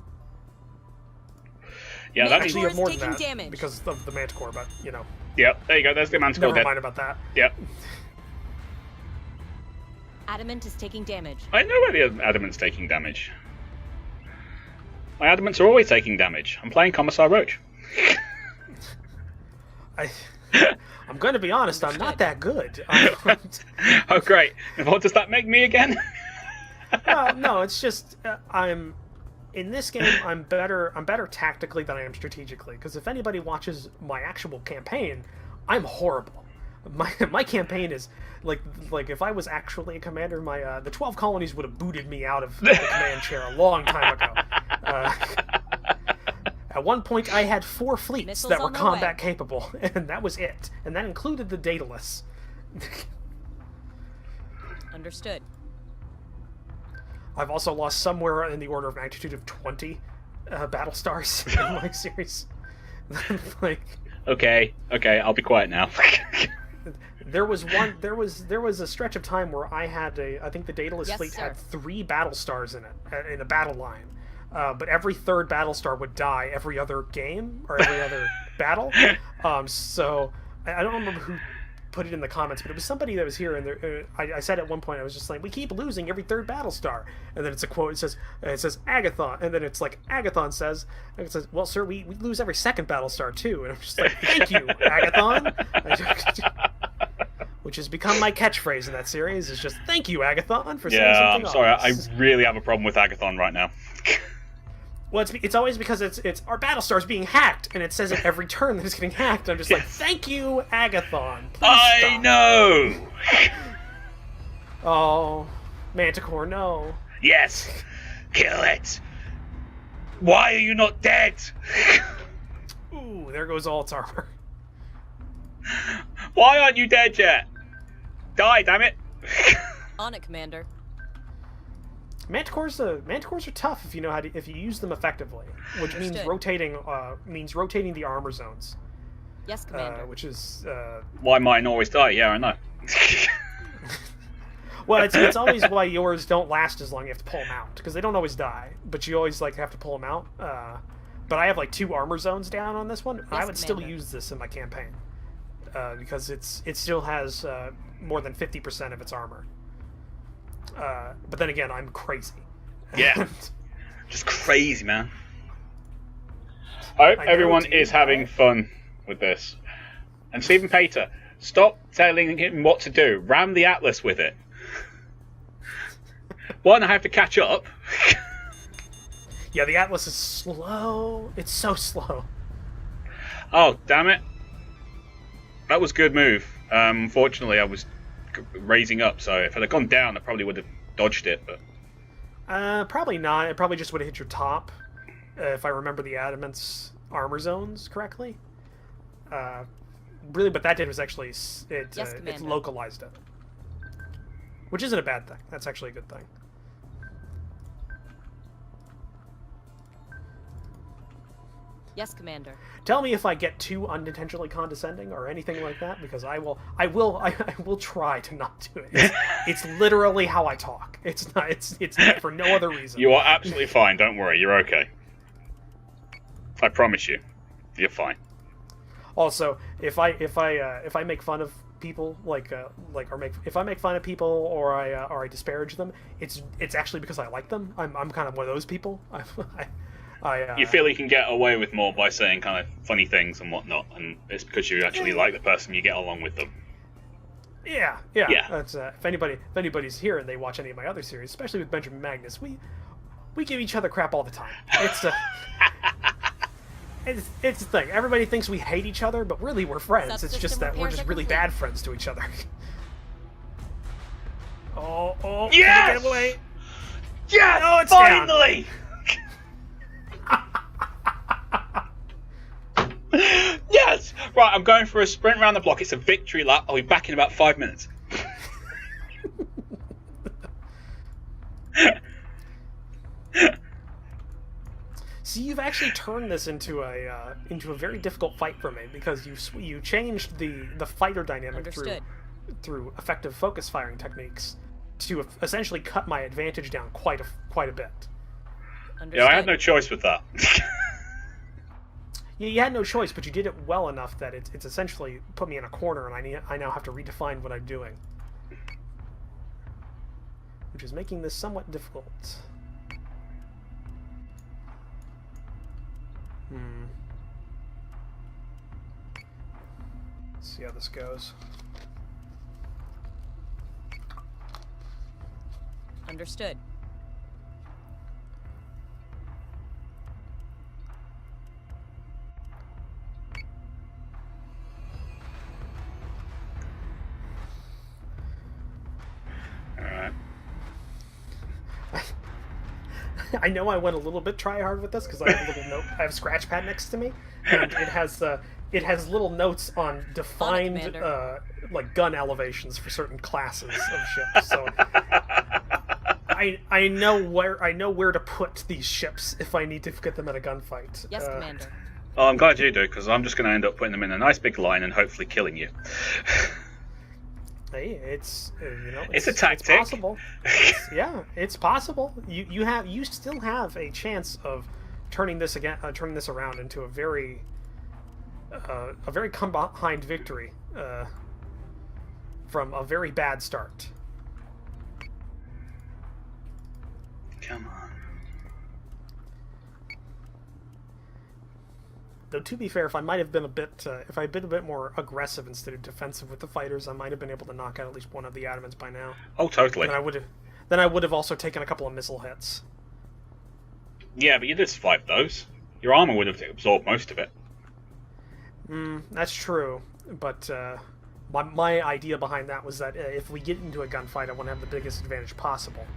Yeah, that means
you have more than that
damage.
Because of the Manticore, but you know.
Yep, there you go. There's the Manticore.
Never mind about that.
Yep.
Adamant is taking damage.
I know where the Adamant's taking damage. My Adamants are always taking damage. I'm playing Commissar Roach.
I'm going to be honest. I'm not that good.
Oh, great! What does that make me again?
No, it's just in this game, I'm better tactically than I am strategically. Because if anybody watches my actual campaign, I'm horrible. My campaign is like if I was actually a commander, the 12 colonies would have booted me out of the command chair a long time ago. At one point, I had 4 fleets
Missiles
that were combat capable, and that was it. And that included the Daedalus.
Understood.
I've also lost somewhere in the order of magnitude of 20 battle stars in my series.
Okay, I'll be quiet now.
There was a stretch of time where I think the Daedalus fleet had 3 battle stars in it in a battle line. But every 3rd battle star would die every other game or every other battle. So I don't remember who put it in the comments, but it was somebody that was here, and I said at one point, I was just like, we keep losing every 3rd battle star, and then it's a quote, it says Agathon, and then it's like Agathon says, and it says, well sir, we lose every 2nd battle star too, and I'm just like, thank you, Agathon. Which has become my catchphrase in that series, is just thank you, Agathon, for saying something.
I'm sorry, I really have a problem with Agathon right now.
Well, it's always because it's our Battlestar's being hacked, and it says it every turn that it's getting hacked. I'm just like, thank you, Agathon.
I know.
Oh, Manticore, no.
Yes, kill it. Why are you not dead?
Ooh, there goes all its armor.
Why aren't you dead yet? Die, damn it.
On it, Commander.
Manticores are tough if you know if you use them effectively, which means rotating the armor zones.
Yes, Commander.
Which is
why mine always die. Yeah, I know.
Well, it's always why yours don't last as long. You have to pull them out because they don't always die, but you always have to pull them out. But I have 2 armor zones down on this one.
Yes,
I would
Commander.
still use this in my campaign because it still has more than 50% of its armor. But then again, I'm crazy.
Yeah. Just crazy, man. I hope everyone is having fun with this. And Stephen Pater, stop telling him what to do. Ram the Atlas with it. One, I have to catch up.
Yeah, the Atlas is slow. It's so slow.
Oh, damn it. That was a good move. Unfortunately, I was raising up, so if it had gone down, I probably would have dodged it. But
probably not. It probably just would have hit your top, if I remember the Adamant's armor zones correctly. Really, but that did was actually it localized it, which isn't a bad thing. That's actually a good thing.
Yes, Commander.
Tell me if I get too unintentionally condescending or anything like that, because I will try to not do it. It's literally how I talk. It's not. It's for no other reason.
You are absolutely fine. Don't worry. You're okay. I promise you, you're fine.
Also, if I make fun of people if I make fun of people or I disparage them, it's actually because I like them. I'm kind of one of those people.
You feel you can get away with more by saying kind of funny things and whatnot, and it's because you actually like the person, you get along with them.
Yeah. That's if anybody's here and they watch any of my other series, especially with Benjamin Magnus, we give each other crap all the time. It's the thing. Everybody thinks we hate each other, but really we're friends. It's just that we're just really bad friends to each other. Oh!
Yes!
Get away!
Yes!
Oh, it's
finally! Yes! Right, I'm going for a sprint around the block. It's a victory lap. I'll be back in about 5 minutes.
See, you've actually turned this into a very difficult fight for me, because you changed the fighter dynamic through effective focus firing techniques to essentially cut my advantage down quite a bit.
Understood.
Yeah, I had no choice with that.
Yeah, you had no choice, but you did it well enough that it's essentially put me in a corner, and I now have to redefine what I'm doing, which is making this somewhat difficult. Let's see how this goes.
Understood.
Alright.
I know I went a little bit try hard with this because I have a little note. I have a scratch pad next to me, and it has little notes on defined like gun elevations for certain classes of ships. So I know where to put these ships if I need to get them in a gunfight.
Yes, Commander.
Oh, I'm glad you do, because I'm just going to end up putting them in a nice big line and hopefully killing you.
Hey, it's
it's a tactic.
It's possible. It's possible. You still have a chance of turning this around into a very come behind victory from a very bad start.
Come on.
Though to be fair, if I might have been if I'd been a bit more aggressive instead of defensive with the fighters, I might have been able to knock out at least one of the Adamants by now.
Oh, totally.
Then I would have also taken a couple of missile hits.
Yeah, but you did survive those. Your armor would have absorbed most of it.
That's true, but my idea behind that was that if we get into a gunfight, I want to have the biggest advantage possible.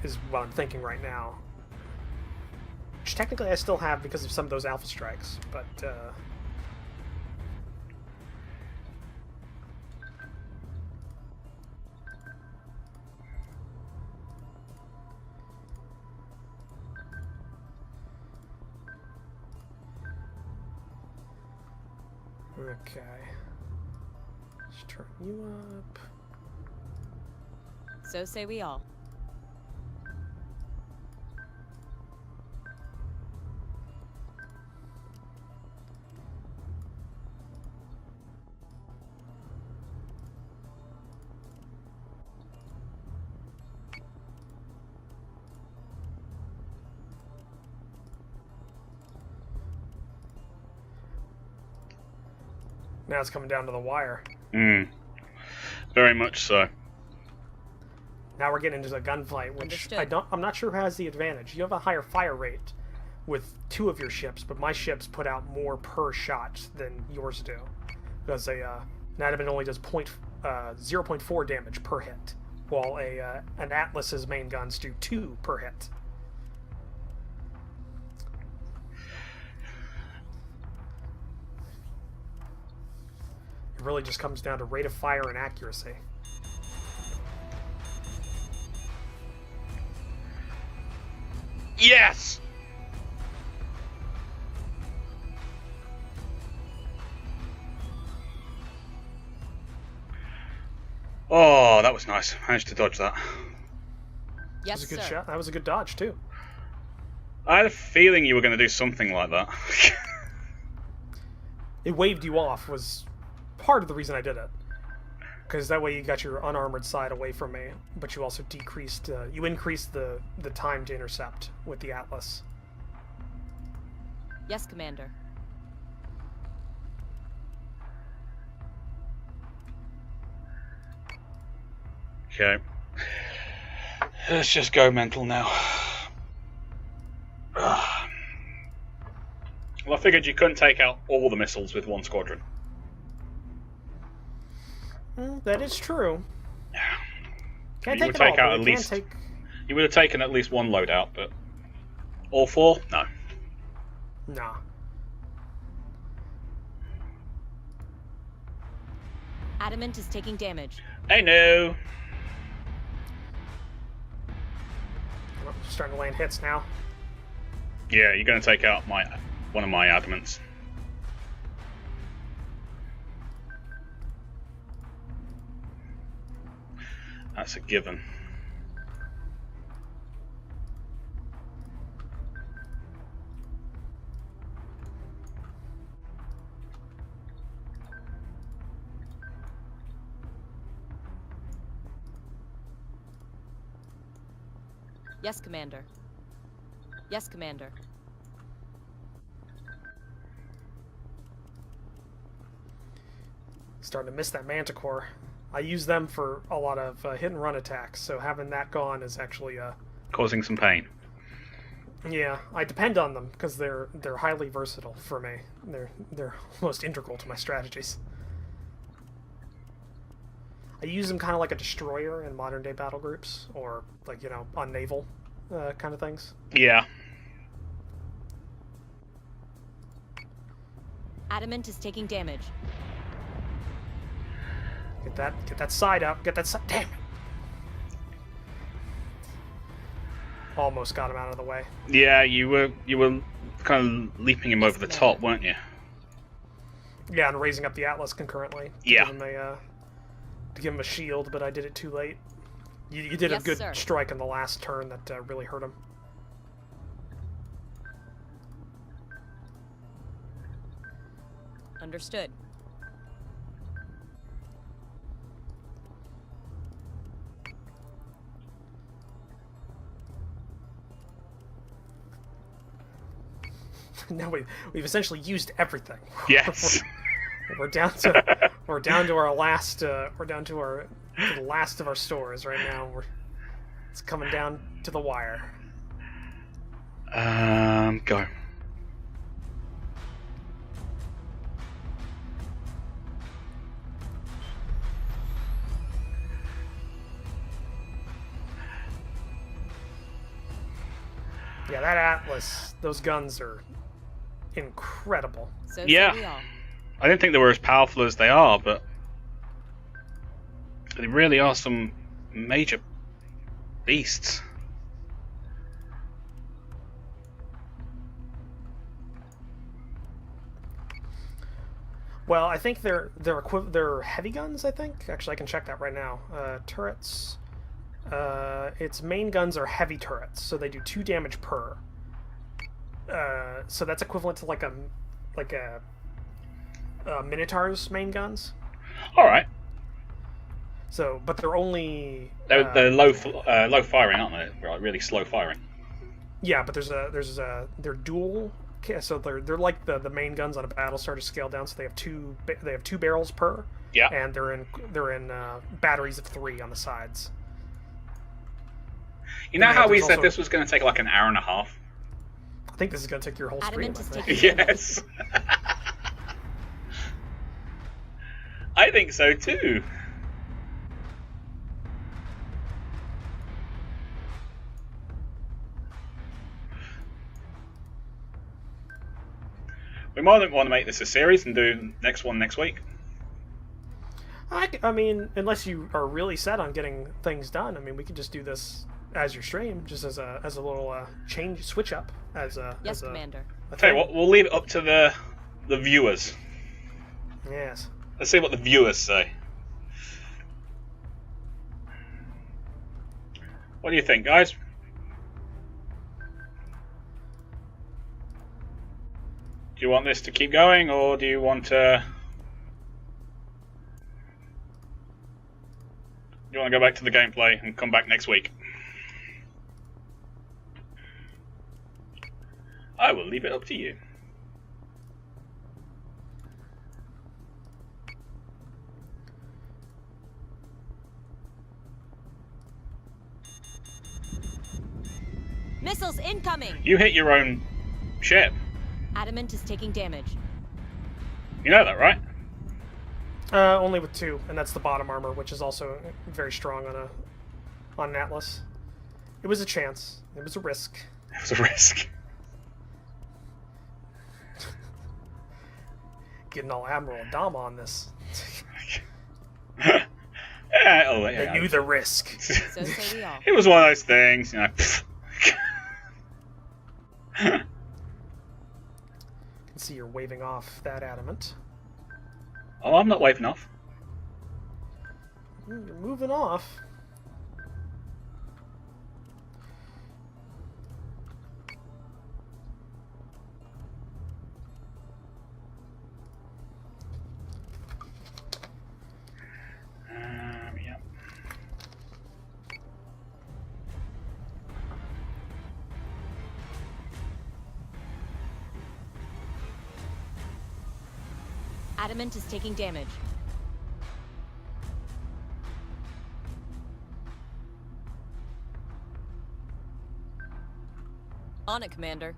Is what I'm thinking right now. Which technically I still have because of some of those alpha strikes, but okay. Let's turn you up.
So say we all.
Now it's coming down to the wire.
Very much so.
Now we're getting into the gunfight, which
Understood.
I'm not sure who has the advantage. You have a higher fire rate with two of your ships, but my ships put out more per shot than yours do, because an Adamant only does 0.4 damage per hit, while an Atlas's main guns do 2 per hit. It really just comes down to rate of fire and accuracy.
Yes! Oh, that was nice. Managed to dodge that.
Yes,
That was a good
sir.
shot. That was a good dodge too.
I had a feeling you were going to do something like that.
It waved you off was part of the reason I did it. Because that way you got your unarmored side away from me, but you also decreased, you increased the time to intercept with the Atlas.
Yes, Commander.
Okay. Let's just go mental now. Well, I figured you couldn't take out all the missiles with one squadron.
That is true. Can't
You
take
would
it all,
take out
but
at
you
least.
can take...
You would have taken at least one loadout, but all four? No.
Nah.
Adamant is taking damage.
I know.
Oh, starting to land hits now.
Yeah, you're going to take out one of my adamants. That's a given.
Yes, Commander. Yes, Commander.
Starting to miss that Manticore. I use them for a lot of hit and run attacks, so having that gone is actually
Causing some pain.
yeah, I depend on them because they're highly versatile for me. They're almost integral to my strategies. I use them kind of like a destroyer in modern day battle groups, or like, you know, on naval kind of things.
Yeah.
Adamant is taking damage.
Get that side up. Get that side. Damn it! Almost got him out of the way.
Yeah, you were kind of leaping him over the top, weren't you?
Yeah, and raising up the Atlas concurrently.
Yeah.
To give him a shield, but I did it too late. You did
Yes,
a good
sir.
strike in the last turn that really hurt him.
Understood.
Now we've essentially used everything.
Yes.
We're down to our last to the last of our stores right now. It's coming down to the wire.
Go.
Yeah, that Atlas, those guns are incredible.
So
Yeah.
say we all.
I didn't think they were as powerful as they are, but they really are some major beasts.
Well, I think they're heavy guns. I think actually I can check that right now. Turrets. Its main guns are heavy turrets, so they do 2 damage per. So that's equivalent to like a Minotaur's main guns.
All right.
So, but they're only
They're low firing, aren't they? Right, really slow firing.
yeah, but they're dual. So they're like the main guns on a Battlestar to scale down. So they have two barrels per.
Yeah.
And they're in batteries of 3 on the sides.
You know
Yeah,
how we
there's
said
also-
this was going to take like an hour and a half?
I think this is going to take your whole stream.
Adamant
I
is
think.
taking
Yes. I think so too. We might want to make this a series and do next one next week.
I mean, unless you are really set on getting things done, I mean, we could just do this as your stream, just as a little switch up as a
Yes,
as a,
Commander.
a
Tell you
thing.
what, we'll leave it up to the viewers.
Yes.
Let's see what the viewers say. What do you think, guys? Do you want this to keep going, or do you want to... Do you want to go back to the gameplay and come back next week? I will leave it up to you.
Missiles incoming!
You hit your own ship.
Adamant is taking damage.
You know that, right?
Only with 2, and that's the bottom armor, which is also very strong on an Atlas. It was a chance. It was a risk.
It was a risk.
Getting all Admiral Adama on this.
Yeah,
They knew the risk.
So say we all.
It was one of those things, you know.
I can see you're waving off that adamant.
Oh, I'm not waving off.
You're moving off.
Yeah.
Adamant is taking damage. On it, Commander.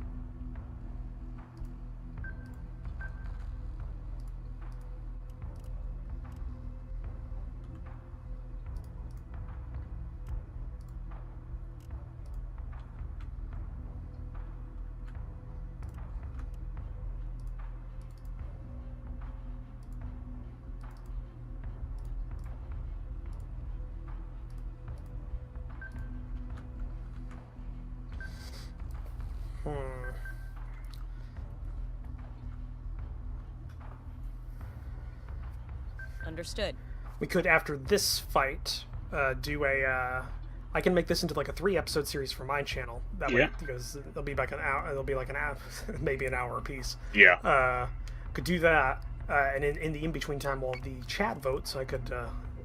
Understood.
We could, after this fight, do a. I can make this into like a 3-episode series for my channel. That way, because they'll be like an hour. They'll be like an hour, maybe an hour apiece.
Yeah.
Could do that, and in the in-between time while the chat votes, I could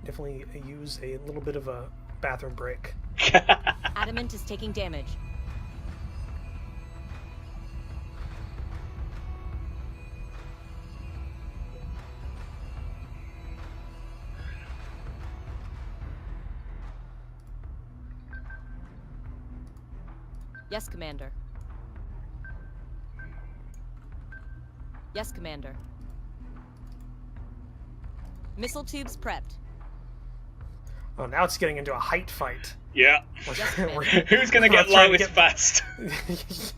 definitely use a little bit of a bathroom break.
Adamant is taking damage. Yes, Commander. Yes, Commander. Missile tubes prepped.
Oh, now it's getting into a height fight.
Yeah.
Yes, Commander.
Who's gonna get lowest fast?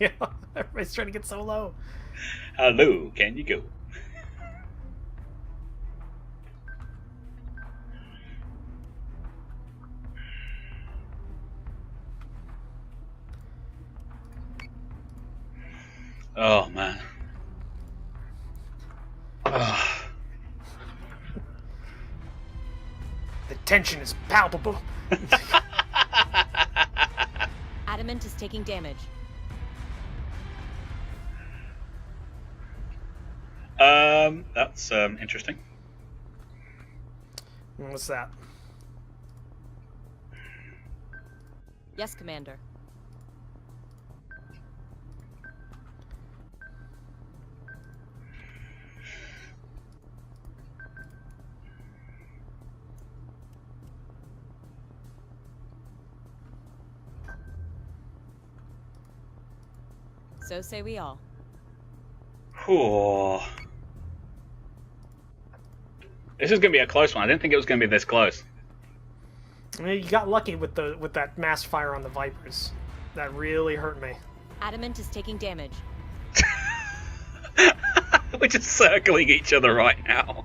Yeah, everybody's trying to get so low.
How low can you go? Oh man.
The tension is palpable.
Adamant is taking damage.
That's interesting.
What's that?
Yes, Commander. So say we all.
Ooh. This is gonna be a close one. I didn't think it was gonna be this close.
You got lucky with that mass fire on the Vipers. That really hurt me.
Adamant is taking damage.
We're just circling each other right now.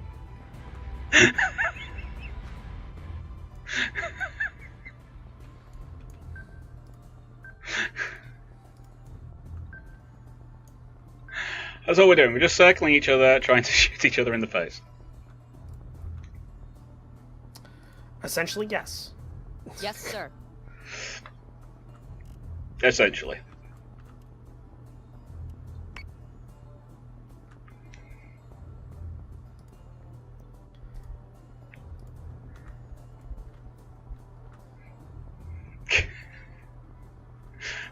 That's all we're doing. We're just circling each other, trying to shoot each other in the face.
Essentially, yes.
Yes, sir.
Essentially.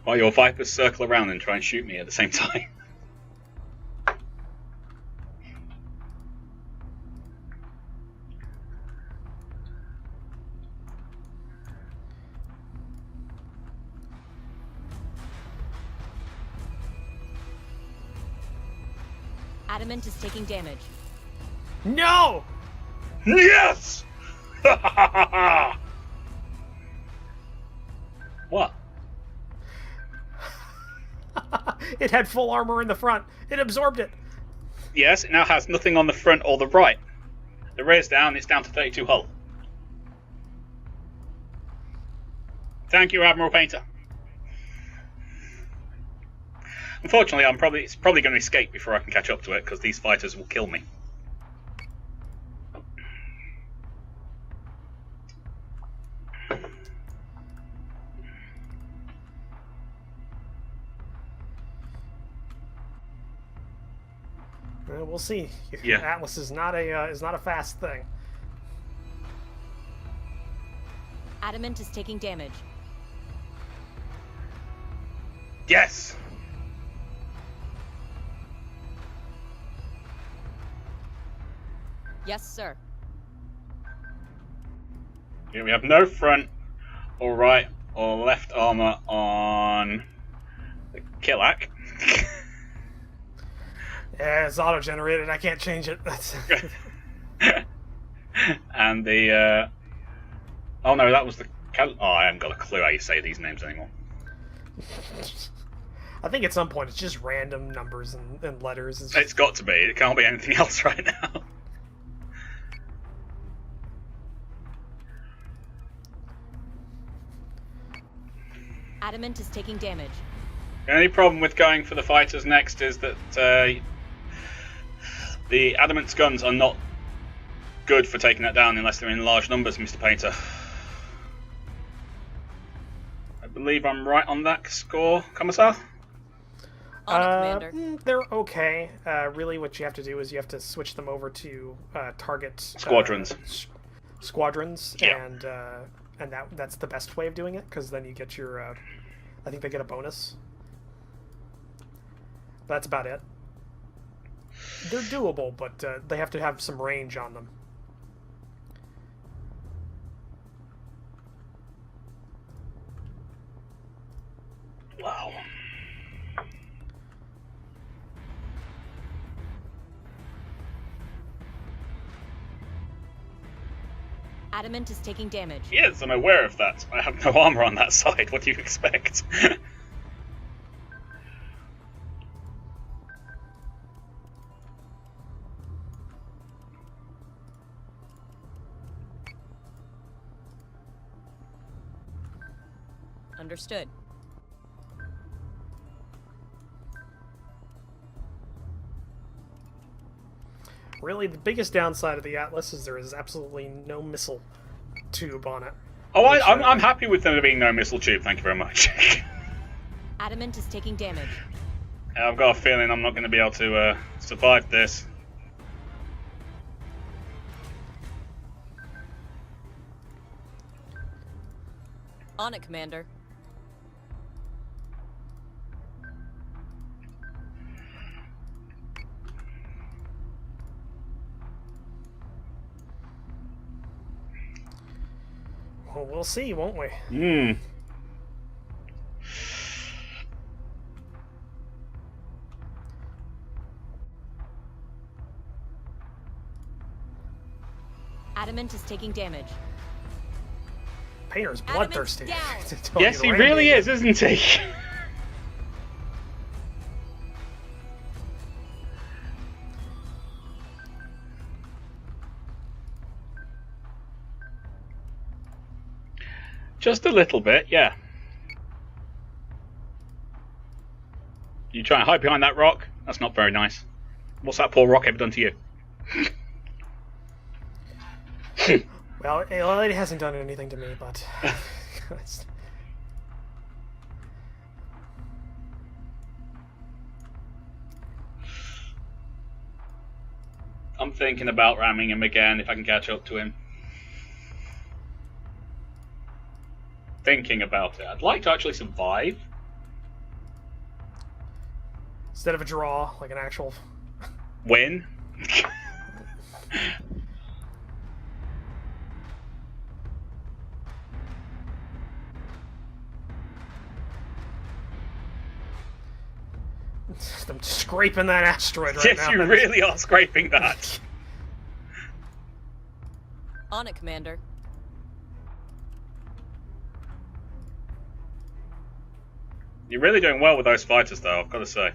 While your Vipers circle around and try and shoot me at the same time.
Adamant is taking damage.
No!
Yes! What?
It had full armor in the front. It absorbed it.
Yes, it now has nothing on the front or the right. The rear's down, it's down to 32 hull. Thank you, Admiral Painter. Unfortunately, it's probably going to escape before I can catch up to it, because these fighters will kill me.
We'll see.
Yeah.
Atlas is not a fast thing.
Adamant is taking damage.
Yes!
Yes, sir.
Yeah, we have no front or right or left armor on the Kilak.
Yeah, it's auto-generated. I can't change it. That's
And the oh no, that was the I haven't got a clue how you say these names anymore.
I think at some point it's just random numbers and letters.
It's got to be. It can't be anything else right now.
Adamant is taking damage.
The only problem with going for the fighters next is that the Adamant's guns are not good for taking that down unless they're in large numbers, Mr. Painter. I believe I'm right on that score, Commissar?
On it, Commander.
They're okay. Really, what you have to do is you have to switch them over to target
Squadrons.
Squadrons,
Yeah.
and that's the best way of doing it, because then you get your. I think they get a bonus. That's about it. They're doable, but they have to have some range on them.
Wow.
Adamant is taking damage.
Yes, I'm aware of that. I have no armor on that side. What do you expect?
Understood.
Really, the biggest downside of the Atlas is there is absolutely no missile tube on it.
Oh, I'm happy with there being no missile tube, thank you very much.
Adamant is taking damage.
I've got a feeling I'm not going to be able to survive this.
On it, Commander.
Well, we'll see, won't we?
Hmm.
Adamant is taking damage.
Painter's
Adamant's
bloodthirsty.
down.
to tell
Yes,
you
he
the
really
random.
is, isn't he? Just a little bit, yeah. You try and hide behind that rock? That's not very nice. What's that poor rock ever done to you?
Well, it hasn't done anything to me, but
I'm thinking about ramming him again if I can catch up to him. Thinking about it. I'd like to actually survive.
Instead of a draw, like an actual...
Win.
I'm scraping that asteroid right
Yes,
now.
you really are scraping that.
On it, Commander.
You're really doing well with those fighters, though, I've got to say.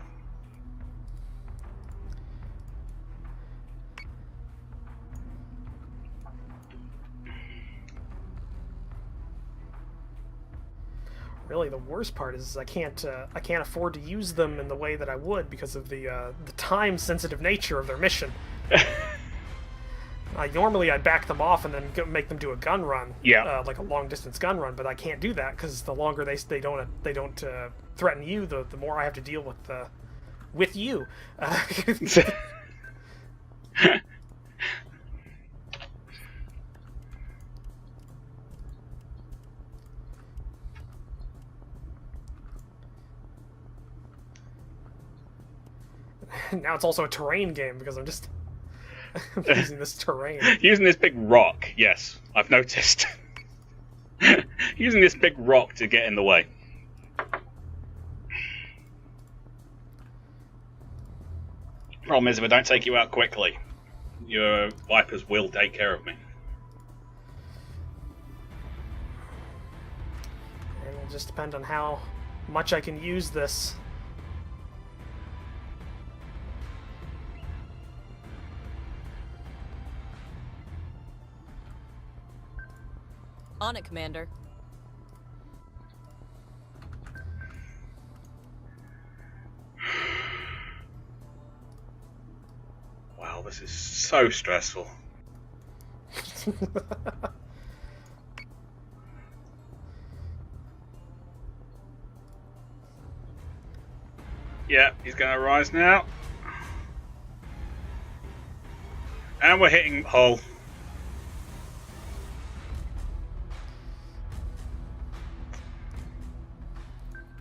Really, the worst part is I can't afford to use them in the way that I would because of the time-sensitive nature of their mission. Normally I'd back them off and then make them do a gun run, like a long-distance gun run, but I can't do that because the longer they don't threaten you, the more I have to deal with you. Now it's also a terrain game because I'm just using this terrain.
Using this big rock, yes, I've noticed. Using this big rock to get in the way. Problem is, if I don't take you out quickly, your Vipers will take care of me.
And it'll just depend on how much I can use this.
On it, Commander.
Wow, this is so stressful. Yeah, he's going to rise now. And we're hitting hull.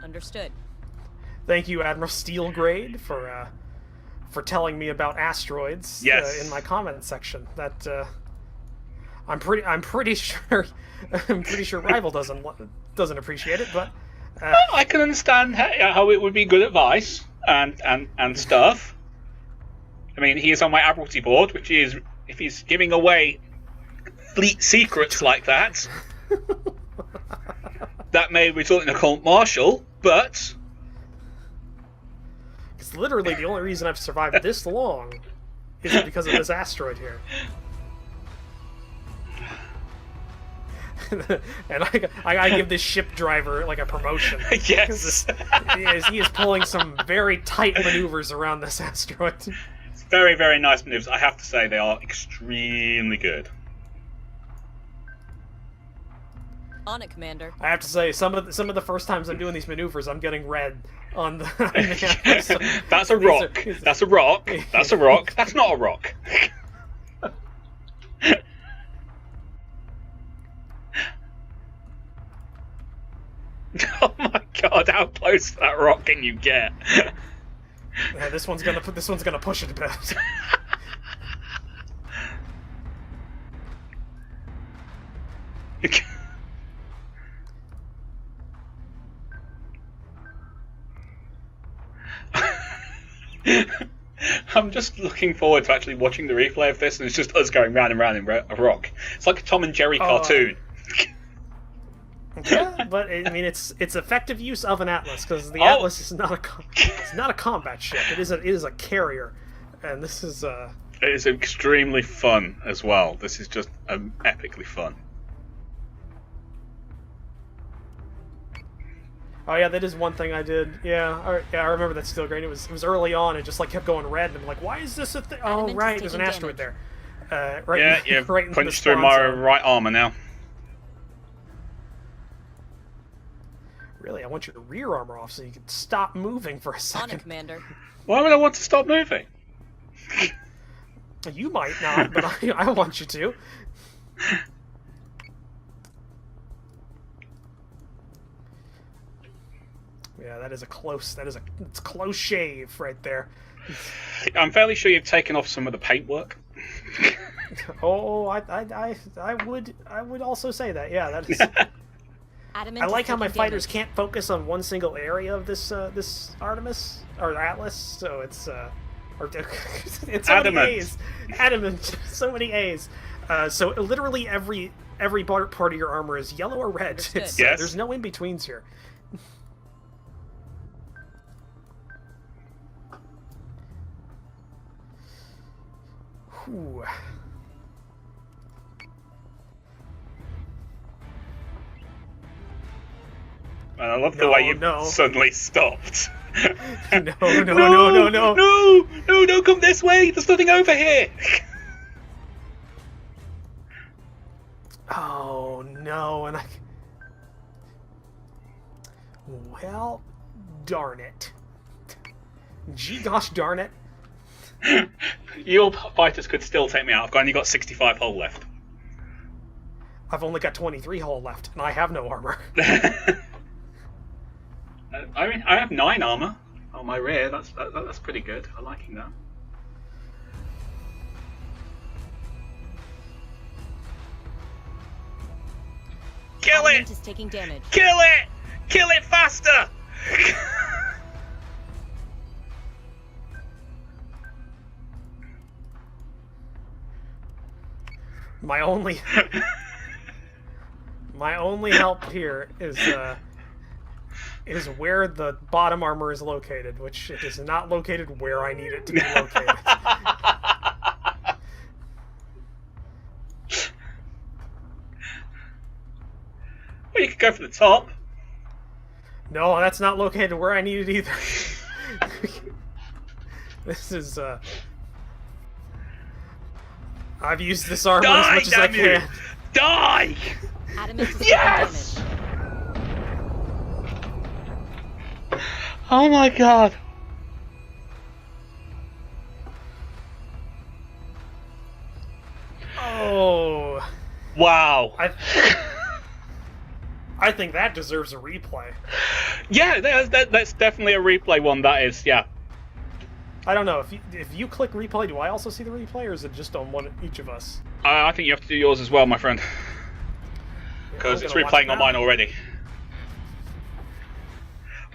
Understood.
Thank you, Admiral Steelgrade, for telling me about asteroids in my comment section. That I'm pretty sure Rival doesn't appreciate it, but
well, I can understand how it would be good advice and stuff. I mean, he is on my Admiralty board, which is, if he's giving away fleet secrets like that, that may result in a court-martial, but...
It's literally the only reason I've survived this long is because of this asteroid here. And I give this ship driver like a promotion.
Yes.
He is pulling some very tight maneuvers around this asteroid.
It's very, very nice maneuvers. I have to say, they are extremely good.
On it, Commander.
I have to say, some of the first times I'm doing these maneuvers, I'm getting red on the.
So, that's a rock. That's a rock. That's a rock. That's not a rock. Oh my god! How close to that rock can you get?
Yeah, this one's gonna push it a bit.
I'm just looking forward to actually watching the replay of this, and it's just us going round and round in a rock. It's like a Tom and Jerry cartoon.
Yeah, but I mean, it's effective use of an Atlas because the Atlas is not a combat ship. It is a carrier, and this is
It is extremely fun as well. This is just epically fun.
Oh yeah, that is one thing I did. Yeah, I remember that still great. It was early on. It just like kept going red, and I'm like, why is this a thing? Oh right, there's an asteroid there. Right.
Yeah,
right in
punched through my right armor now.
Really, I want your rear armor off so you can stop moving for a second.
On it, Commander.
Why would I want to stop moving?
You might not, but I want you to. Yeah, it's a close shave right there.
I'm fairly sure you've taken off some of the paintwork.
Oh, I would also say that. Yeah, that is.
Adamant
I like
is
how my
taking
fighters
damage.
can't focus on one single area of this Artemis or Atlas, so it's it's so
Adamant.
many A's. Adamant, so many A's. So literally every part of your armor is yellow or red.
Understood.
It's,
Yes.
there's no in betweens here. Whew.
And I love the
No,
way you
no.
suddenly stopped.
No,
No, don't come this way. There's nothing over here.
Oh no, and well, darn it. Gee gosh darn it.
Your fighters could still take me out. I've only got 65 hull left.
I've only got 23 hull left, and I have no armor.
I mean, I have 9 armor on my rear. That's pretty good. I'm liking that. Kill
Adamant
it!
is taking damage.
Kill it! Kill it faster!
My only help here is where the bottom armor is located, which it is not located where I need it to be located.
Well, you could go for the top.
No, that's not located where I need it either. This is I've used this armor as
Die,
much as I
damn you!
can.
Die!
Adamant is
Yes!
taking damage.
Oh my god.
Oh,
Wow.
I think that deserves a replay.
Yeah, that's definitely a replay one, that is, yeah.
I don't know if you click replay, do I also see the replay, or is it just on each of us?
I think you have to do yours as well, my friend. Because
I'm
it's
gonna watch
replaying
it
on
now.
mine already.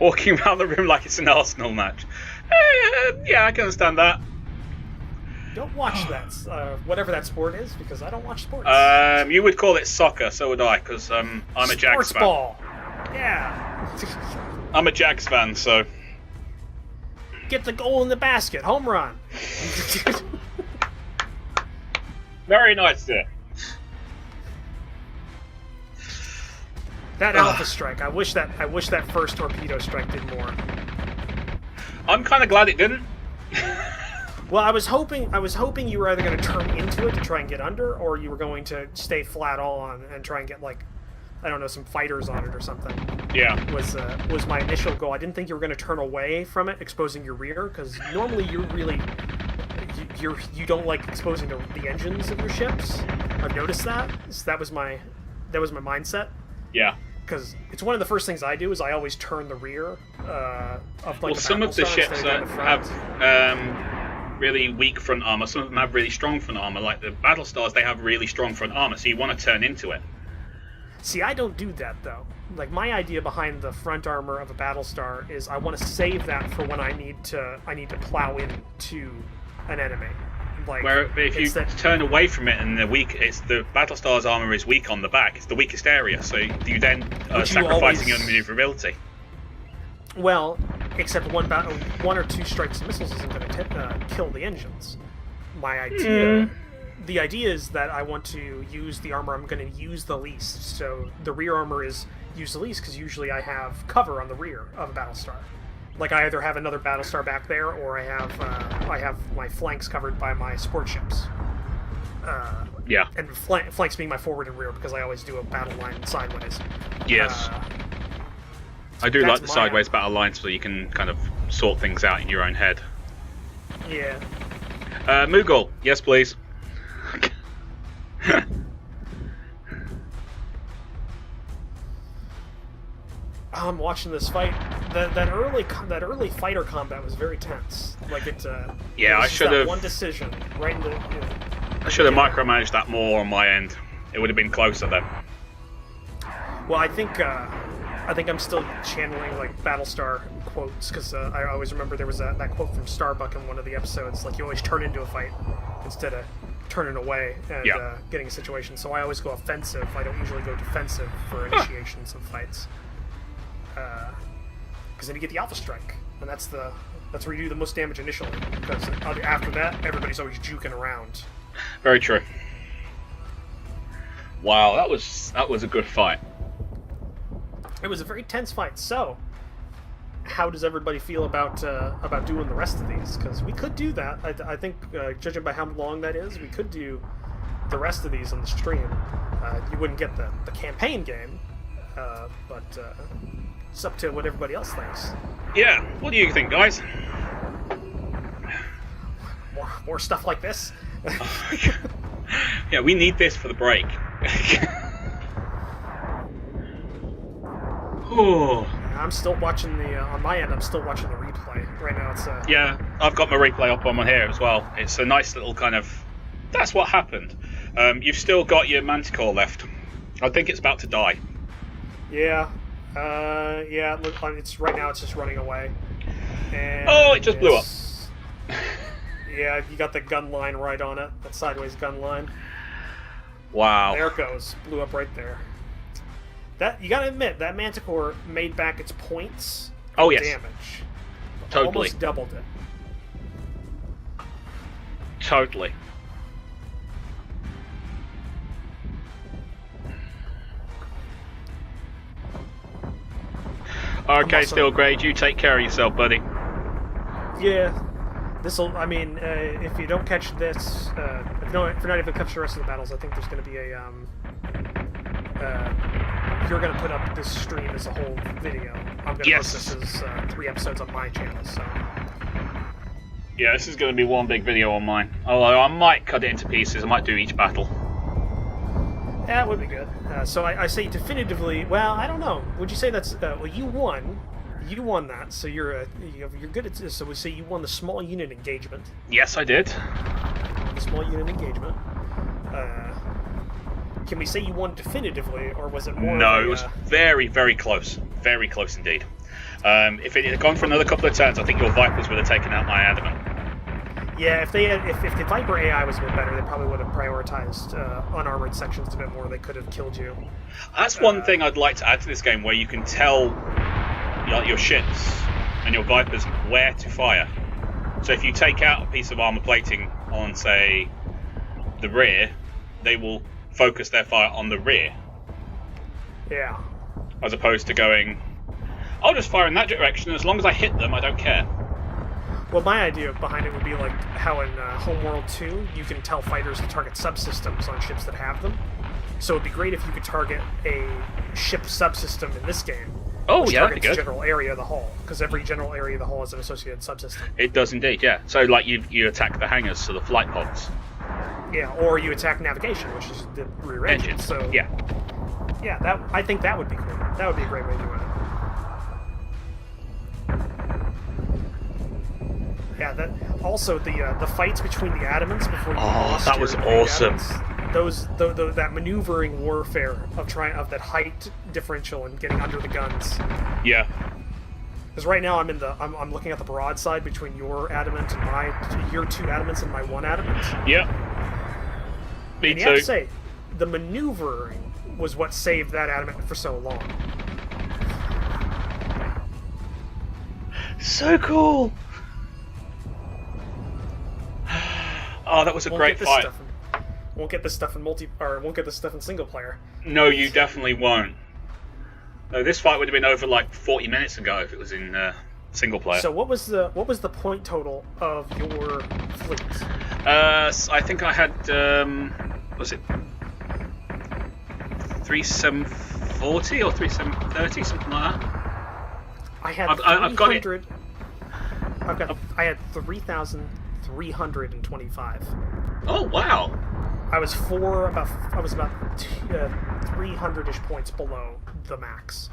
Walking around the room like it's an Arsenal match. Yeah, I can understand that.
Don't watch that, whatever that sport is, because I don't watch sports.
You would call it soccer, so would I, because I'm a Jags
Sports
fan.
ball. Yeah.
I'm a Jags fan, so.
Get the goal in the basket. Home run.
Very nice there.
That alpha strike. I wish that first torpedo strike did more.
I'm kind of glad it didn't.
Well, I was hoping you were either going to turn into it to try and get under, or you were going to stay flat on and try and get, like, I don't know, some fighters on it or something.
Yeah.
Was my initial goal. I didn't think you were going to turn away from it, exposing your rear, because normally you don't like exposing the engines of your ships. I've noticed that. So that was my mindset.
Yeah.
Because it's one of the first things I do is I always turn the rear of like.
Well,
a
some of the
Battlestar
ships
instead of the front.
have really weak front armor. Some of them have really strong front armor. Like the Battlestars, they have really strong front armor, so you want to turn into it.
See, I don't do that though. Like my idea behind the front armor of a Battlestar is I want to save that for when I need to plow into an enemy. Like
Where if you
that,
turn away from it and the Battlestar's armor is weak on the back. It's the weakest area, so you then are
Which you
sacrificing
always-
your maneuverability.
well, except one or two strikes of missiles isn't going to kill the engines. My idea. The idea is that I want to use the armor I'm going to use the least. So the rear armor is used the least because usually I have cover on the rear of a Battlestar. Like I either have another Battlestar back there, or I have my flanks covered by my support ships.
Yeah.
And flanks being my forward and rear because I always do a battle line sideways.
Yes. I do
that's
like the
my-
sideways battle line, so you can kind of sort things out in your own head.
Yeah.
Moogle, yes please.
I'm watching this fight. That early fighter combat was very tense. Like it.
Yeah, I should have.
One decision right in the.
I should have micromanaged that more on my end. It would have been closer then.
Well, I think I'm still channeling like Battlestar quotes because I always remember there was that quote from Starbuck in one of the episodes. Like you always turn into a fight instead of turning away and getting a situation. So I always go offensive. I don't usually go defensive for initiations of fights. Because then you get the Alpha Strike, and that's where you do the most damage initially. Because after that, everybody's always juking around.
Very true. Wow, that was a good fight.
It was a very tense fight. So, how does everybody feel about doing the rest of these? Because we could do that. I think, judging by how long that is, we could do the rest of these on the stream. You wouldn't get the campaign game, but it's up to what everybody else thinks.
Yeah, what do you think, guys?
More stuff like this?
Yeah, we need this for the break. Oh.
I'm still watching on my end, I'm still watching the replay. Right now it's
Yeah, I've got my replay up on here as well. It's a nice little kind of... That's what happened. You've still got your Manticore left. I think it's about to die.
Yeah. Yeah, it's right now it's just running away. And
oh, it just blew up.
Yeah, you got the gun line right on it. That sideways gun line.
Wow.
There it goes. Blew up right there. That you gotta admit, that Manticore made back its points
Oh, yes.
damage.
Totally.
Almost doubled it.
Totally. Okay, Steel Grade, you take care of yourself, buddy.
Yeah. This'll, I mean, if you don't catch this, if you're not even catch the rest of the battles, I think there's going to be a, you're going to put up this stream as a whole video. I'm going to post this as 3 episodes on my channel, so.
Yeah, this is going to be one big video on mine. Although I might cut it into pieces, I might do each battle.
Yeah, it would be good. So I say definitively, well, I don't know. Would you say that's, well, you won. You won that, so you're good at this. So we say you won the small unit engagement.
Yes, I did.
The small unit engagement. Can we say you won definitively, or was it more?
No, it was very, very close. Very close indeed. If it had gone for another couple of turns, I think your Vipers would have taken out my Adamant.
Yeah, if the Viper AI was a bit better, they probably would have prioritized unarmored sections a bit more. They could have killed you.
That's one thing I'd like to add to this game, where you can tell your ships and your Vipers where to fire. So if you take out a piece of armor plating on, say, the rear, they will focus their fire on the rear.
Yeah.
As opposed to going, I'll just fire in that direction, as long as I hit them, I don't care.
Well, my idea behind it would be like how in Homeworld 2, you can tell fighters to target subsystems on ships that have them. So it'd be great if you could target a ship subsystem in this game.
Oh, yeah, that'd be good.
General area of the hull, because every general area of the hull has an associated subsystem.
It does indeed, yeah. So, like, you attack the hangars, so the flight pods.
Yeah, or you attack navigation, which is the rear engine. So
yeah,
yeah, I think that would be cool. That would be a great way to do it. Yeah, that also the fights between the Adamants before you lost
that was awesome.
That maneuvering warfare of that height differential and getting under the guns.
Yeah.
Because right now I'm looking at the broadside between your Adamant and your 2 Adamants and my 1 Adamant.
Yeah. Me
and
too.
You have to say, the maneuvering was what saved that Adamant for so long.
So cool. Oh, that was a great fight.
Won't get this stuff in won't get this stuff in single player.
No, you definitely won't. No, this fight would have been over like 40 minutes ago if it was in single player.
So what was the point total of your fleet?
I think I had was it 3740 or 3730, something like that.
I had
I've got it.
I had 3,000 325.
Oh wow!
I was about 300-ish points below the max.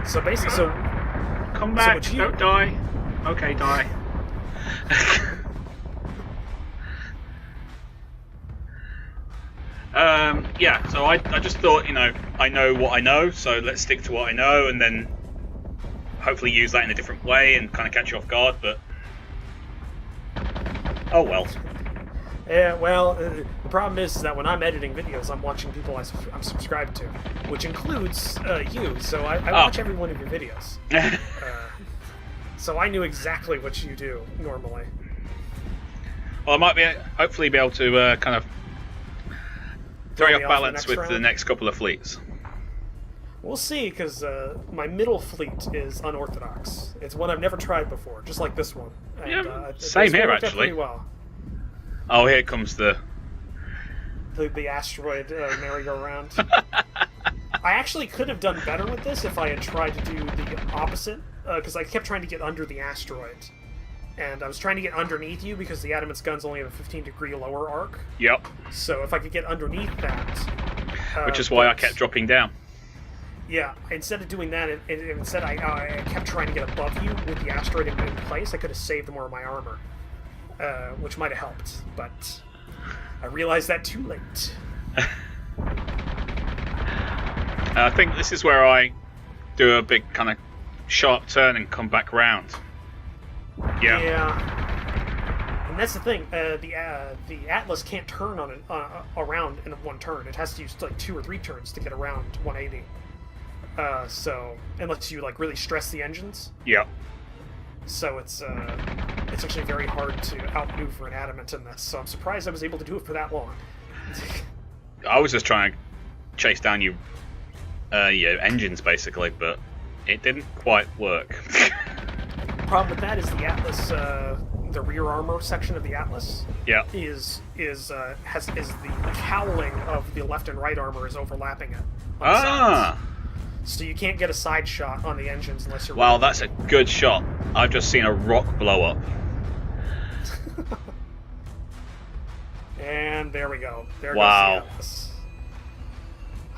So basically,
Come back!
So
Don't die. Okay, die. Yeah. So I just thought, I know what I know, so let's stick to what I know, and then hopefully use that in a different way and kind of catch you off guard. But oh well.
Yeah, well, the problem is that when I'm editing videos, I'm watching people I'm subscribed to, which includes you, so I watch every one of your videos. So I knew exactly what you do, normally.
Well, I might hopefully be able to kind of throw you off balance with the next couple of fleets.
We'll see, because my middle fleet is unorthodox. It's one I've never tried before, just like this one. And,
yeah, same here, actually.
Pretty well.
Oh, here comes the
asteroid merry-go-round. I actually could have done better with this if I had tried to do the opposite, because I kept trying to get under the asteroid. And I was trying to get underneath you because the Adamant's guns only have a 15-degree lower arc.
Yep.
So if I could get underneath that...
which is why I kept dropping down.
Yeah, instead of doing that, instead I kept trying to get above you with the asteroid in place. I could have saved more of my armor, which might have helped, but I realized that too late.
I think this is where I do a big kind of sharp turn and come back round. Yeah.
Yeah. And that's the thing. The Atlas can't turn on around in one turn. It has to use like 2 or 3 turns to get around 180. So unless you like really stress the engines.
Yeah.
So it's actually very hard to outmaneuver an Adamant in this. So I'm surprised I was able to do it for that long.
I was just trying to chase down your engines basically, but it didn't quite work.
The problem with that is the Atlas, the rear armor section of the Atlas,
yeah,
is the cowling of the left and right armor is overlapping it.
Ah.
So you can't get a side shot on the engines unless you're...
Wow, that's a good shot. I've just seen a rock blow up.
And there we go. There goes
wow.
the Atlas.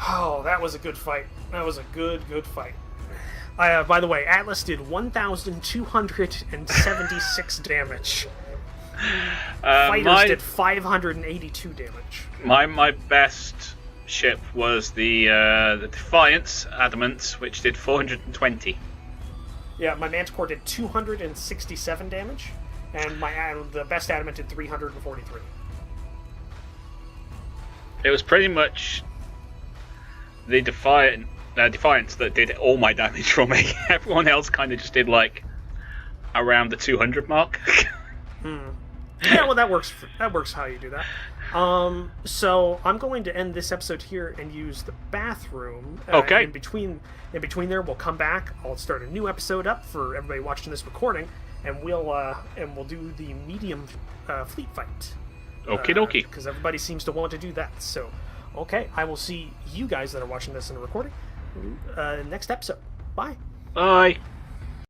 Oh, that was a good fight. That was a good fight. By the way, Atlas did 1,276 damage. Fighters did 582 damage.
My best ship was the Defiance Adamant, which did 420.
Yeah, my Manticore did 267 damage, and the best Adamant did 343.
It was pretty much the Defiance that did all my damage for me. Everyone else kind of just did like around the 200 mark.
Yeah, well, that works how you do that. So I'm going to end this episode here and use the bathroom.
Okay.
In between there, we'll come back. I'll start a new episode up for everybody watching this recording, and we'll do the medium fleet fight.
Okie dokie.
Because everybody seems to want to do that. So, okay, I will see you guys that are watching this in the recording next episode. Bye.
Bye.